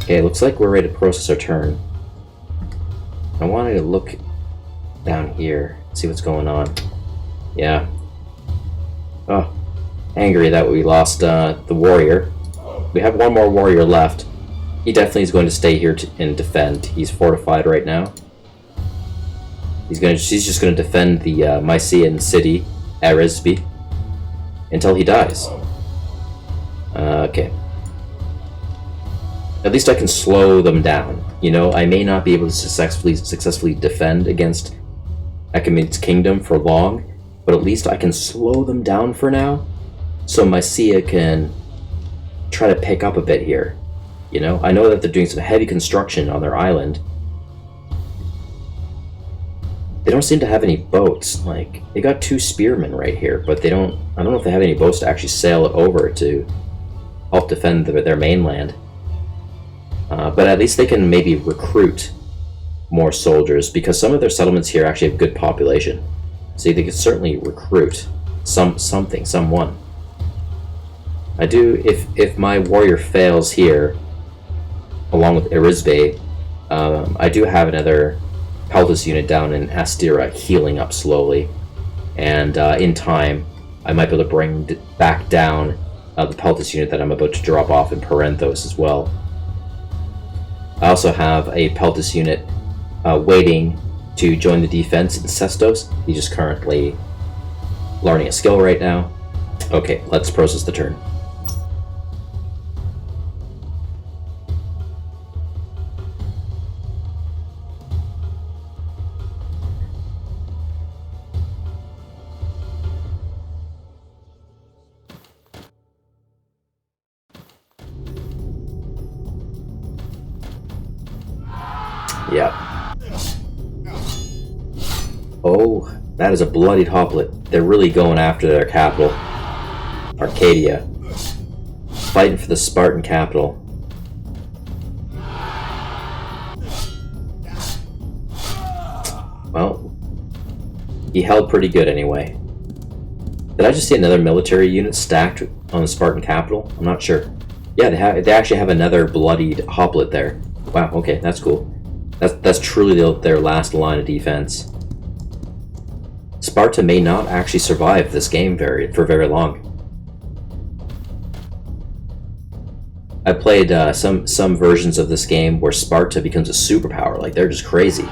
Okay, looks like we're ready to process our turn. I wanted to look down here, see what's going on. Yeah. Oh, angry that we lost the warrior. We have one more warrior left. He definitely is going to stay here and defend. He's fortified right now. He's just going to defend the Mycenaean city, Arisbe, until he dies. Okay. At least I can slow them down. You know, I may not be able to successfully defend against Achaemenid's kingdom for long, but at least I can slow them down for now, so Mycenae can try to pick up a bit here. You know, I know that they're doing some heavy construction on their island. They don't seem to have any boats. Like, they got 2 spearmen right here, but they don't. I don't know if they have any boats to actually sail it over to help defend their mainland. But at least they can maybe recruit more soldiers, because some of their settlements here actually have good population. So they could certainly recruit someone. I do, if my warrior fails here, along with Arisbe, I do have another Peltis unit down in Astira healing up slowly. And in time, I might be able to bring back down the Peltis unit that I'm about to drop off in Parenthos as well. I also have a Peltis unit waiting to join the defense in Sestos. He's just currently learning a skill right now. Okay, let's process the turn. Yeah. Oh, that is a bloodied hoplite. They're really going after their capital, Arcadia. Fighting for the Spartan capital. Well, he held pretty good anyway. Did I just see another military unit stacked on the Spartan capital? I'm not sure. Yeah, they actually have another bloodied hoplite there. Wow, okay, that's cool. That's truly their last line of defense. Sparta may not actually survive this game for very long. I played some versions of this game where Sparta becomes a superpower, like they're just crazy.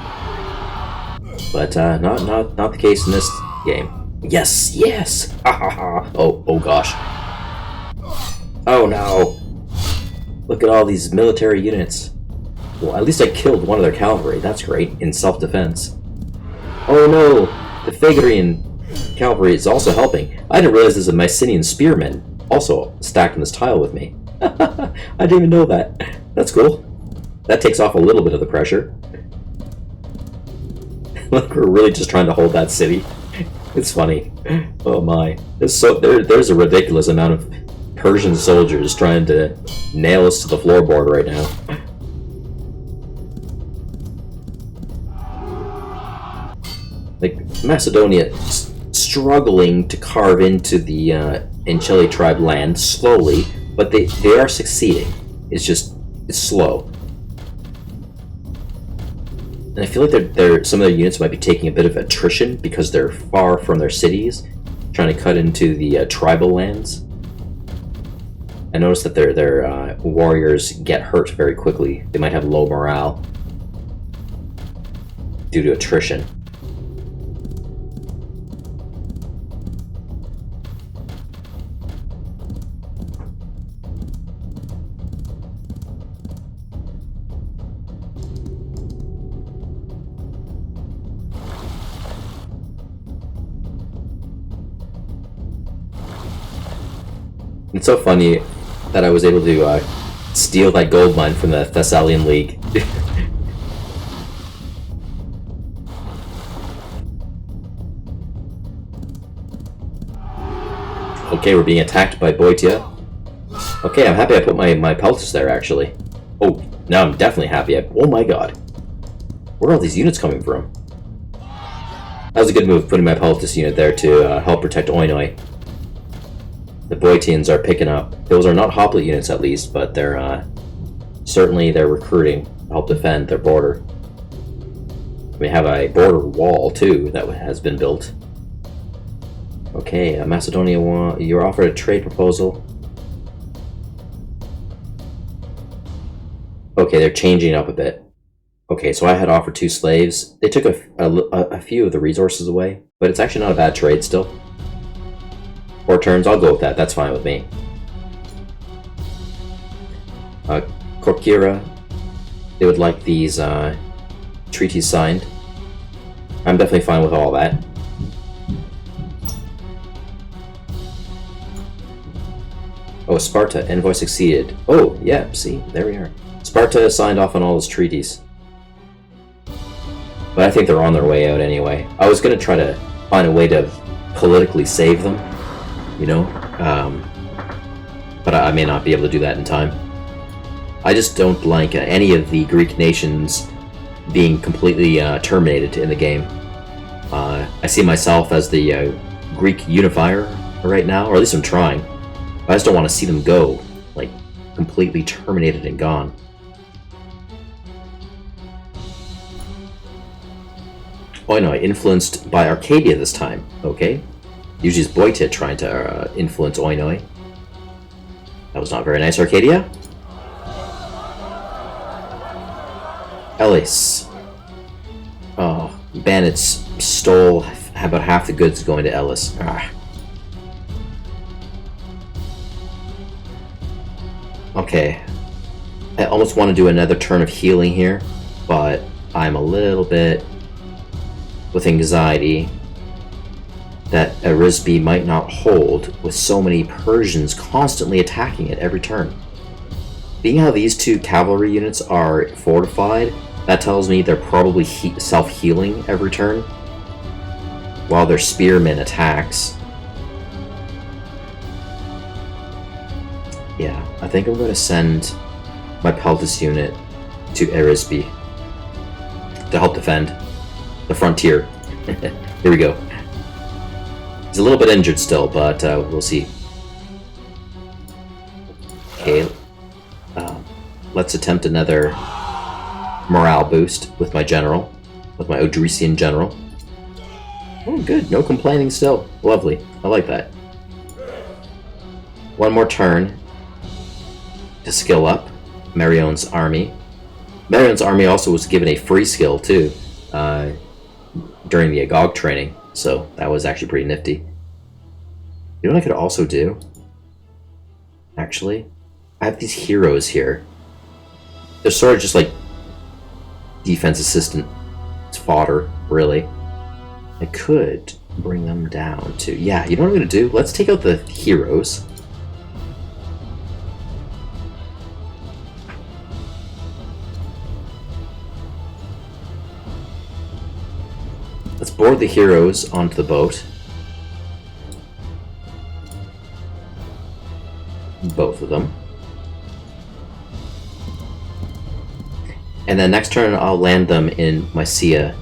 But not the case in this game. Yes, yes! Ha ha ha! Oh gosh. Oh no! Look at all these military units. Well, at least I killed one of their cavalry. That's great, in self-defense. Oh no! The Phagrian cavalry is also helping. I didn't realize there's a Mycenaean spearman also stacked in this tile with me. I didn't even know that. That's cool. That takes off a little bit of the pressure. Look, we're really just trying to hold that city. It's funny. Oh my. There's a ridiculous amount of Persian soldiers trying to nail us to the floorboard right now. Like, Macedonia struggling to carve into the Encheli tribe land slowly, but they are succeeding. It's slow. And I feel like some of their units might be taking a bit of attrition because they're far from their cities, trying to cut into the tribal lands. I noticed that their warriors get hurt very quickly. They might have low morale due to attrition. It's so funny that I was able to steal that gold mine from the Thessalian League. Okay, we're being attacked by Boeotia. Okay, I'm happy I put my Peltis there, actually. Oh, now I'm definitely happy. Oh my god. Where are all these units coming from? That was a good move, putting my Peltis unit there to help protect Oinoi. The Boeotians are picking up. Those are not hoplite units, at least, but they're recruiting to help defend their border. We have a border wall too that has been built. Okay, Macedonia, you're offered a trade proposal. Okay, they're changing up a bit. Okay, so I had offered 2 slaves. They took a few of the resources away, but it's actually not a bad trade still. 4 turns, I'll go with that. That's fine with me. Corkira, they would like these treaties signed. I'm definitely fine with all that. Oh, Sparta, envoy succeeded. Oh, yeah, see, there we are. Sparta signed off on all those treaties. But I think they're on their way out anyway. I was going to try to find a way to politically save them, you know? But I may not be able to do that in time. I just don't like any of the Greek nations being completely terminated in the game. I see myself as the Greek unifier right now, or at least I'm trying. I just don't want to see them go, like, completely terminated and gone. Oh no, influenced by Arcadia this time. Okay. Usually it's Boitit trying to influence Oinoi. That was not very nice, Arcadia. Ellis. Oh, bandits stole about half the goods going to Ellis. Ah. Okay. I almost want to do another turn of healing here, but I'm a little bit with anxiety that Arisbe might not hold with so many Persians constantly attacking it every turn. Being how these two cavalry units are fortified, that tells me they're probably self-healing every turn, while their spearman attacks. Yeah, I think I'm going to send my Peltis unit to Arisbe to help defend the frontier. Here we go. He's a little bit injured still, but we'll see. Okay, let's attempt another morale boost with my general, with my Odrysian general. Oh, good. No complaining still. Lovely. I like that. One more turn to skill up Marion's army. Marion's army also was given a free skill, too, during the Agog training, so that was actually pretty nifty. You know what I could also do? Actually, I have these heroes here. They're sort of just like defense assistant. It's fodder, really. I could bring them down to... Yeah, you know what I'm going to do? Let's take out the heroes. Let's board the heroes onto the boat. Both of them. And then next turn I'll land them in Mysia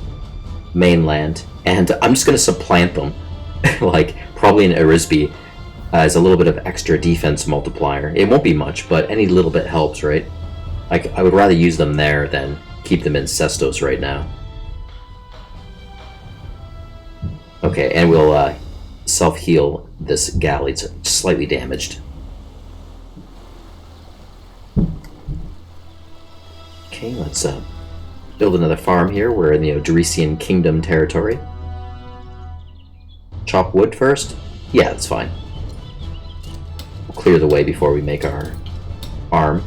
mainland, and I'm just going to supplant them, like probably in Arisbe, as a little bit of extra defense multiplier. It won't be much, but any little bit helps, right? Like, I would rather use them there than keep them in Sestos right now. Okay, and we'll self-heal this galley. It's slightly damaged. Okay, let's build another farm here. We're in the Odrysian Kingdom territory. Chop wood first? Yeah, that's fine. We'll clear the way before we make our farm.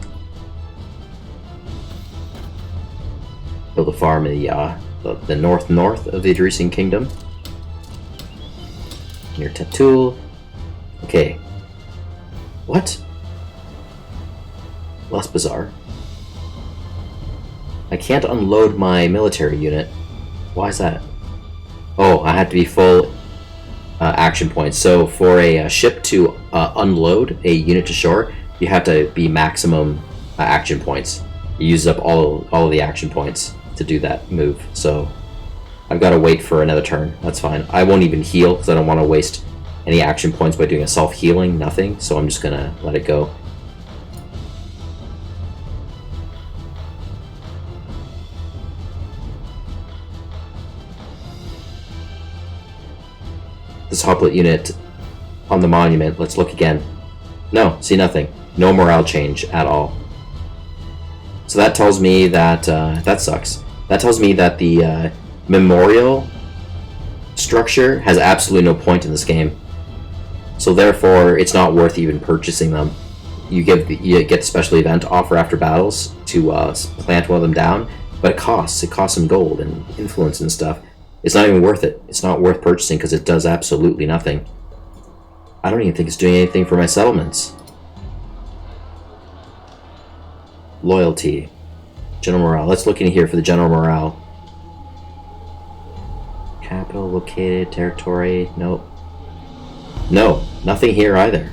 Build a farm in the north of the Odrysian Kingdom. Near Tatul. Okay. What? Less bizarre. I can't unload my military unit. Why is that? Oh, I have to be full action points. So for a ship to unload a unit to shore, you have to be maximum action points. You use up all of the action points to do that move. So I've got to wait for another turn. That's fine. I won't even heal because I don't want to waste any action points by doing a self-healing. Nothing. So I'm just going to let it go. This Hoplet unit on the monument. Let's look again. No, see nothing. No morale change at all. So that tells me that that sucks. That tells me that the memorial structure has absolutely no point in this game. So therefore, it's not worth even purchasing them. You get the special event offer after battles to plant one of them down, but it costs some gold and influence and stuff. It's not even worth it. It's not worth purchasing because it does absolutely nothing. I don't even think it's doing anything for my settlements. Loyalty. General morale. Let's look in here for the general morale. Capital located, territory. Nope. No, nothing here either.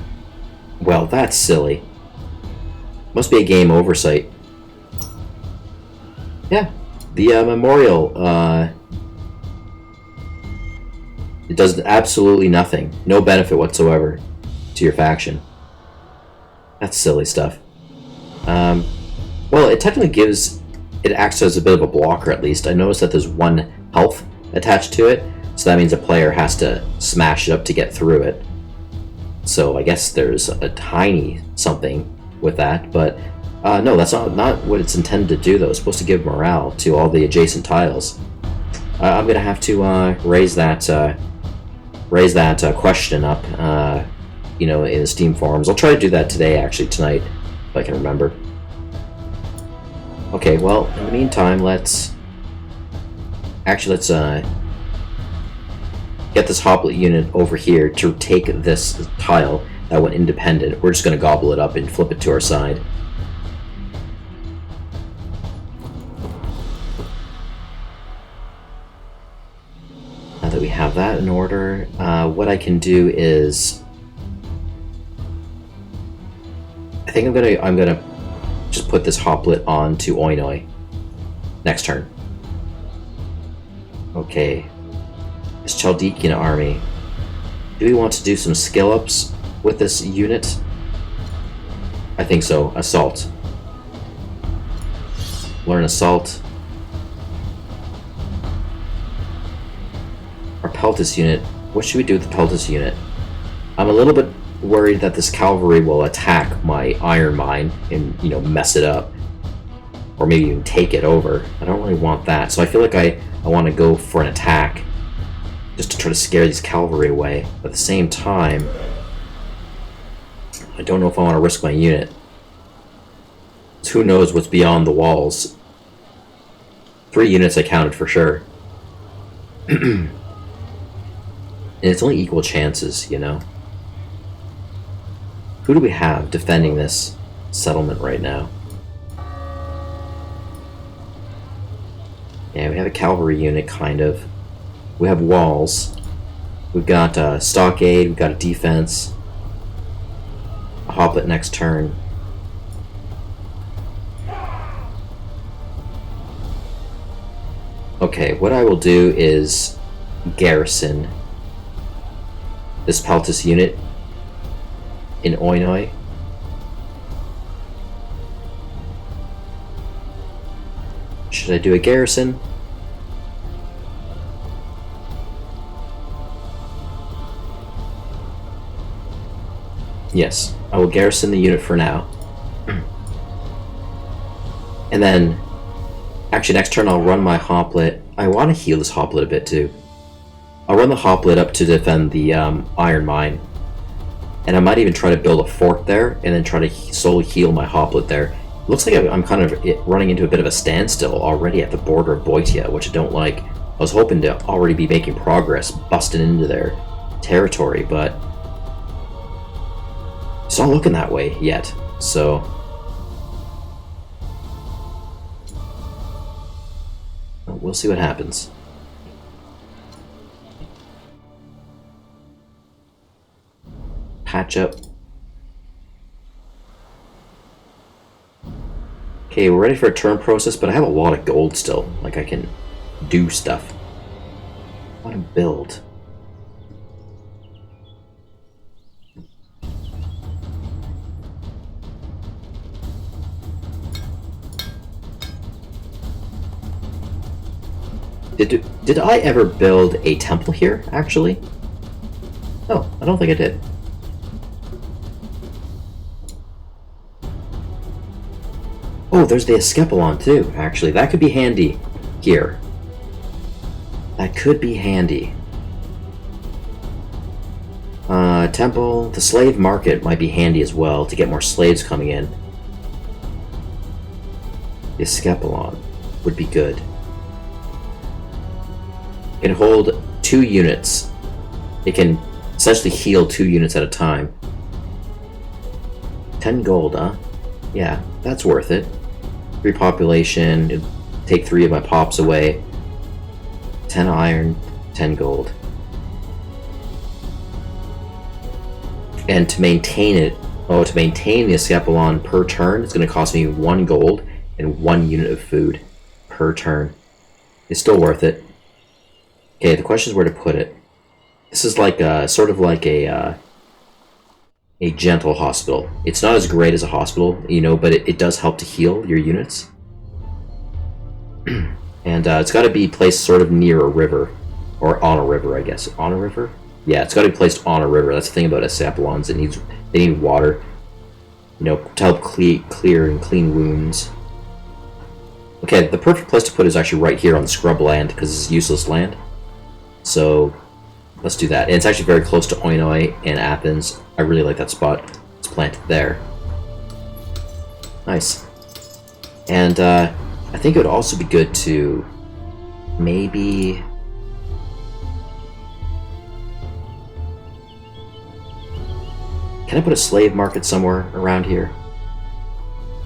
Well, that's silly. Must be a game oversight. Yeah, the memorial, it does absolutely nothing. No benefit whatsoever to your faction. That's silly stuff. Well, it technically gives... It acts as a bit of a blocker, at least. I noticed that there's one health attached to it, So that means a player has to smash it up to get through it. So I guess there's a tiny something with that, but no, that's not what it's intended to do, though. It's supposed to give morale to all the adjacent tiles. I'm gonna have to raise that question up, you know, in the Steam forums. I'll try to do that today, actually, tonight, if I can remember. Okay, well, in the meantime, let's get this Hoplet unit over here to take this tile that went independent. We're just gonna gobble it up and flip it to our side. Now that we have that in order, what I can do is, I think I'm gonna just put this Hoplet onto Oinoi next turn. Okay, this Chaldekian army. Do we want to do some skill ups with this unit? I think so. Assault. Learn assault. Our Peltis unit. What should we do with the Peltis unit? I'm a little bit worried that this cavalry will attack my iron mine and, you know, mess it up, or maybe even take it over. I don't really want that, so I feel like I want to go for an attack just to try to scare these cavalry away. But at the same time, I don't know if I want to risk my unit. So who knows what's beyond the walls. 3 units I counted for sure. And it's only equal chances, you know. Who do we have defending this settlement right now? Yeah, we have a cavalry unit, kind of. We have walls. We've got a stockade, we've got a defense. A Hoplet next turn. Okay, what I will do is garrison this Peltis unit in Oinoi. Should I do a garrison? Yes, I will garrison the unit for now. And then, actually next turn I'll run my Hoplet. I want to heal this Hoplet a bit too. I'll run the Hoplet up to defend the iron mine. And I might even try to build a fort there, and then try to slowly heal my Hoplet there. Looks like I'm kind of running into a bit of a standstill already at the border of Boeotia, which I don't like. I was hoping to already be making progress, busting into their territory, but it's not looking that way yet, so we'll see what happens. Patch up. Okay, we're ready for a turn process, but I have a lot of gold still. Like, I can do stuff. I want to build. Did I ever build a temple here, actually? No, I don't think I did. Oh, there's the Escapelon too, actually. That could be handy here. That could be handy. Temple, the slave market might be handy as well to get more slaves coming in. The Escapelon would be good. It can hold 2 units. It can essentially heal 2 units at a time. 10 gold, huh? Yeah, that's worth it. Repopulation, it'd take 3 of my pops away. 10 iron, 10 gold. And to maintain it, to maintain the Escapelon per turn, it's going to cost me 1 gold and 1 unit of food per turn. It's still worth it. Okay, the question is where to put it. This is like sort of like a gentle hospital. It's not as great as a hospital, you know, but it does help to heal your units. And it's got to be placed sort of near a river. Or on a river, I guess. On a river? Yeah, it's got to be placed on a river. That's the thing about Asaplons. They need water, you know, to help clear and clean wounds. Okay, the perfect place to put it is actually right here on the scrub land, because it's useless land. So, let's do that. And it's actually very close to Oinoi and Athens. I really like that spot. Let's plant it there. Nice. And I think it would also be good to maybe... Can I put a slave market somewhere around here?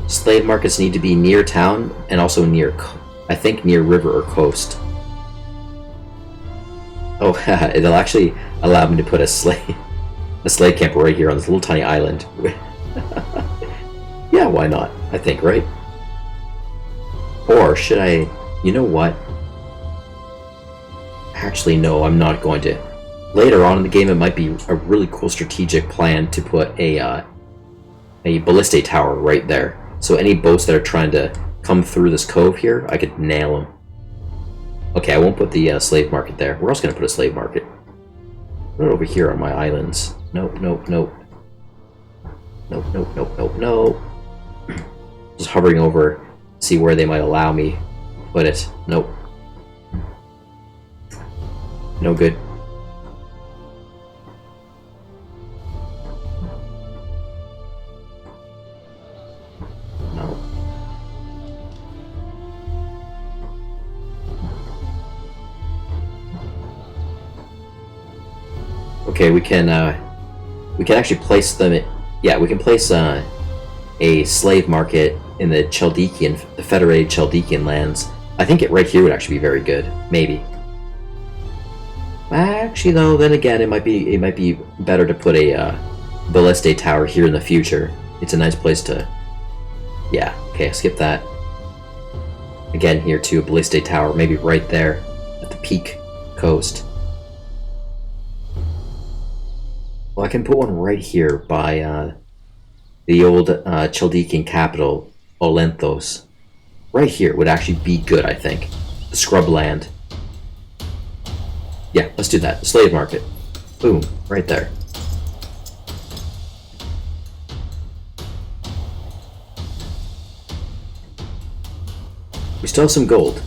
Slave markets need to be near town and also near, I think, near river or coast. Oh, it'll actually allow me to put a slave camp right here on this little tiny island. Yeah, why not? I think, right? Or should I... You know what? Actually, no, I'm not going to. Later on in the game, it might be a really cool strategic plan to put a ballista tower right there. So any boats that are trying to come through this cove here, I could nail them. Okay, I won't put the slave market there. We're also going to put a slave market. Put it over here on my islands. Nope, nope, nope. Nope, nope, nope, nope, nope. Just hovering over, see where they might allow me to put it. Nope. No good. No. Okay, we can actually place them. Yeah, we can place a slave market in the Federated Chaldean lands. I think it right here would actually be very good. Maybe. Actually, though, then again, it might be better to put a ballista tower here in the future. It's a nice place to. Yeah. Okay, skip that. Again, here too, a ballista tower, maybe right there at the peak coast. Well, I can put one right here by the old Chaldean capital, Olenthos. Right here would actually be good, I think. The scrub land. Yeah, let's do that. Slave market. Boom, right there. We still have some gold.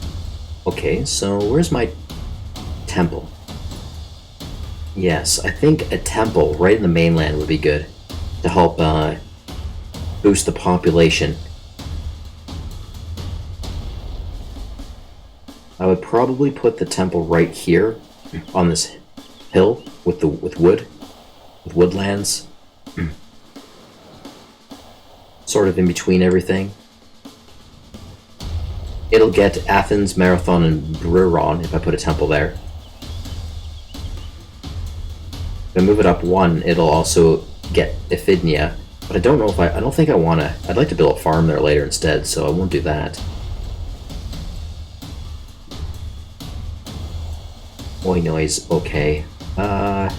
Okay, so where's my temple? Yes, I think a temple right in the mainland would be good to help boost the population. I would probably put the temple right here on this hill with woodlands, sort of in between everything. It'll get Athens, Marathon, and Briron if I put a temple there. If I move it up one, it'll also get Iphigenia, but I don't know if I don't think I want to. I'd like to build a farm there later instead, so I won't do that. Oinoi's okay. Do I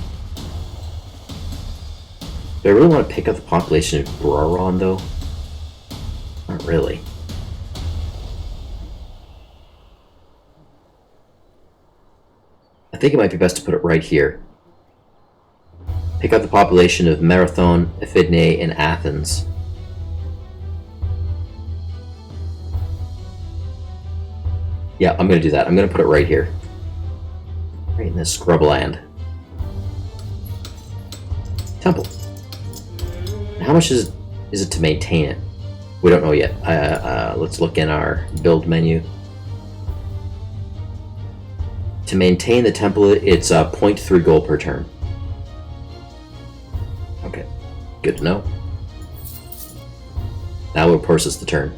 really want to pick up the population of Briron, though? Not really. I think it might be best to put it right here. Pick up the population of Marathon, Iphigenia, and Athens. Yeah, I'm going to do that. I'm going to put it right here. Right in this scrubland. Temple. How much is it to maintain it? We don't know yet. Let's look in our build menu. To maintain the temple, it's 0.3 gold per turn. Okay, good to know. Now we'll process the turn.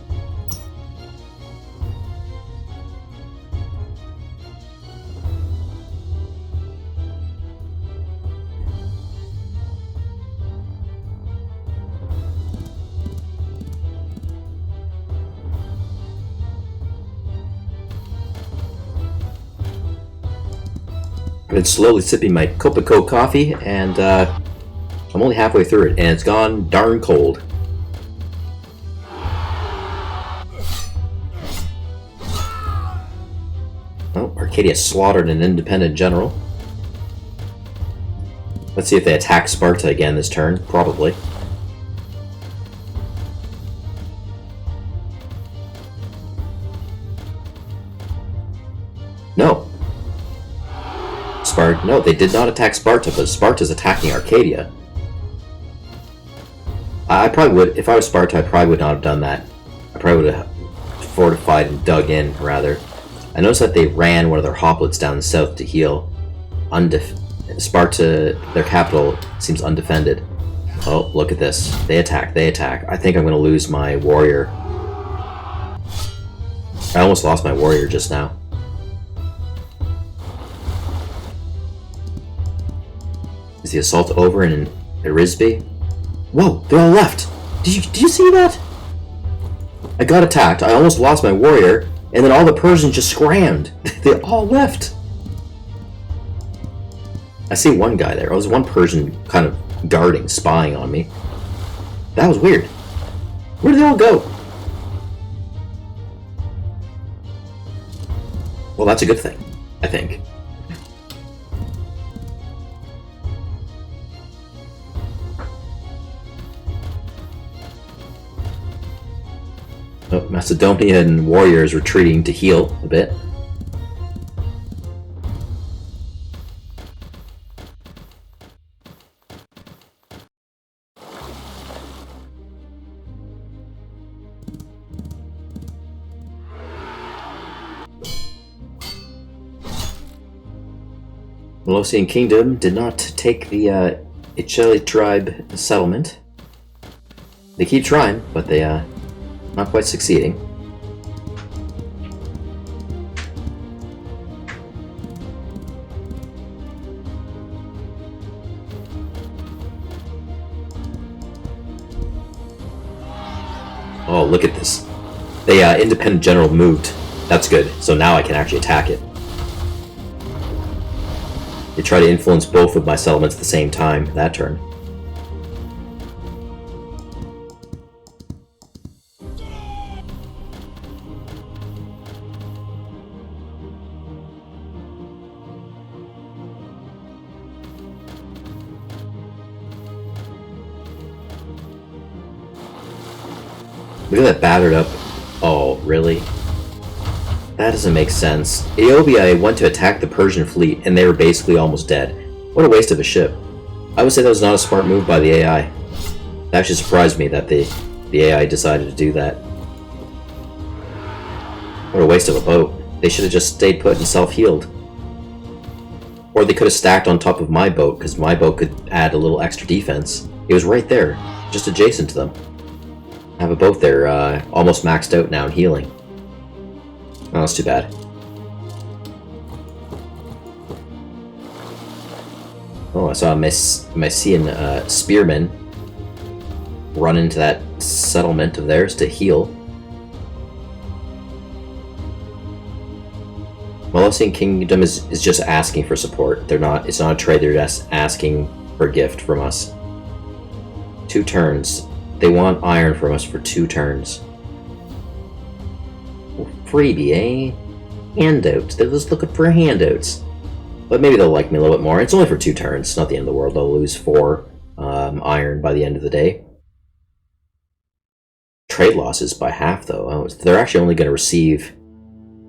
I've been slowly sipping my Copico coffee, and I'm only halfway through it, and it's gone darn cold. Oh, Arcadia slaughtered an independent general. Let's see if they attack Sparta again this turn. Probably. No. Sparta. No, they did not attack Sparta, but Sparta's attacking Arcadia. I probably would, if I was Sparta, I probably would not have done that. I probably would have fortified and dug in, rather. I noticed that they ran one of their hoplites down the south to heal. Sparta, their capital, seems undefended. Oh, look at this. They attack, they attack. I think I'm going to lose my warrior. I almost lost my warrior just now. Is the assault over in Erisbe? Whoa, they all left! Did you see that? I got attacked, I almost lost my warrior, and then all the Persians just scrammed. They all left. I see one guy there. Oh, there's one Persian kind of guarding, spying on me. That was weird. Where did they all go? Well, that's a good thing, I think. Oh, Macedonian warriors retreating to heal a bit. Melosian Kingdom did not take the Iceli tribe settlement. They keep trying, but they not quite succeeding. Oh, look at this. The independent general moved. That's good. So now I can actually attack it. They try to influence both of my settlements at the same time that turn. Look at that battered up. Oh, really? That doesn't make sense. Aeobia went to attack the Persian fleet, and they were basically almost dead. What a waste of a ship. I would say that was not a smart move by the AI. It actually surprised me that the AI decided to do that. What a waste of a boat. They should have just stayed put and self-healed. Or they could have stacked on top of my boat, because my boat could add a little extra defense. It was right there, just adjacent to them. I have a boat there, almost maxed out now and healing. Oh, that's too bad. Oh, I saw a Mycenaean spearman run into that settlement of theirs to heal. Melosian Kingdom is just asking for support. It's not a trade, they're just asking for a gift from us. 2 turns. They want iron from us for 2 turns. Well, freebie, eh? Handouts. They're just looking for handouts. But maybe they'll like me a little bit more. It's only for 2 turns. It's not the end of the world. They'll lose 4 iron by the end of the day. Trade losses by half, though. Oh, they're actually only going to receive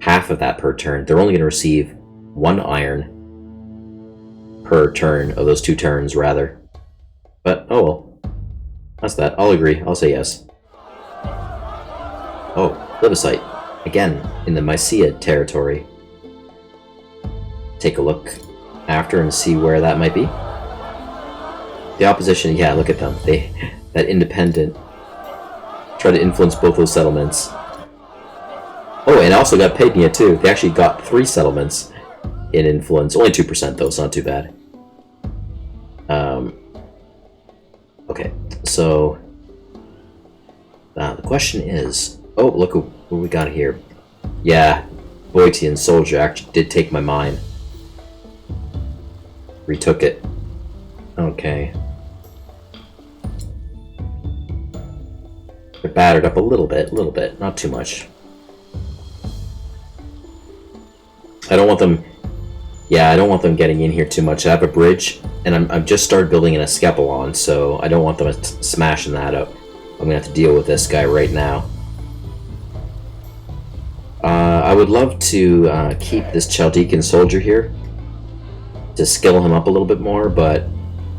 half of that per turn. They're only going to receive 1 iron per turn of those 2 turns, rather. But, oh well. That's that. I'll agree. I'll say yes. Oh, plebiscite. Again, in the Mycia territory. Take a look after and see where that might be. The opposition, yeah, look at them. That independent try to influence both those settlements. Oh, and also got Pagnia too. They actually got 3 settlements in influence. Only 2% though, it's not too bad. Okay, so the question is, oh, look what we got here. Yeah, Boeotian soldier actually did take my mine. Retook it. Okay. They're battered up a little bit, not too much. I don't want them... Yeah, I don't want them getting in here too much. I have a bridge, and I've just started building an escapelon, so I don't want them smashing that up. I'm gonna have to deal with this guy right now. I would love to keep this Chaldean soldier here to skill him up a little bit more, but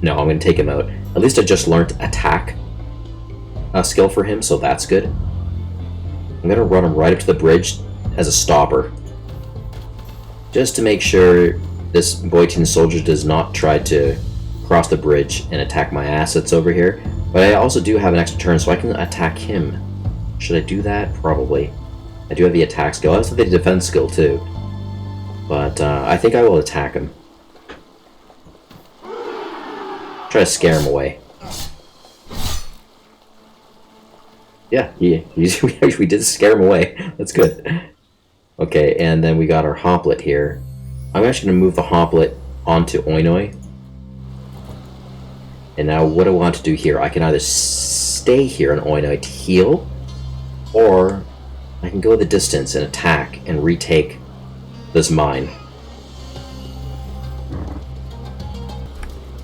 no, I'm gonna take him out. At least I just learned attack skill for him, so that's good. I'm gonna run him right up to the bridge as a stopper, just to make sure this Boeotian soldier does not try to cross the bridge and attack my assets over here. But I also do have an extra turn, so I can attack him. Should I do that? Probably. I do have the attack skill. I also have the defense skill too. But I think I will attack him. Try to scare him away. Yeah, we did scare him away. That's good. Okay, and then we got our hoplite here. I'm actually going to move the hoplite onto Oinoi. And now what do I want to do here? I can either stay here in Oinoi to heal, or I can go the distance and attack and retake this mine.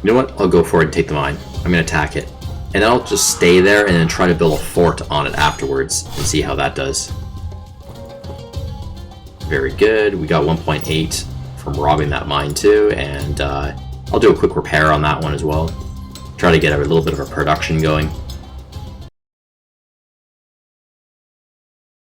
You know what? I'll go for it and take the mine. I'm going to attack it. And then I'll just stay there and then try to build a fort on it afterwards and see how that does. Very good. We got 1.8 from robbing that mine too, and I'll do a quick repair on that one as well. Try to get a little bit of a production going.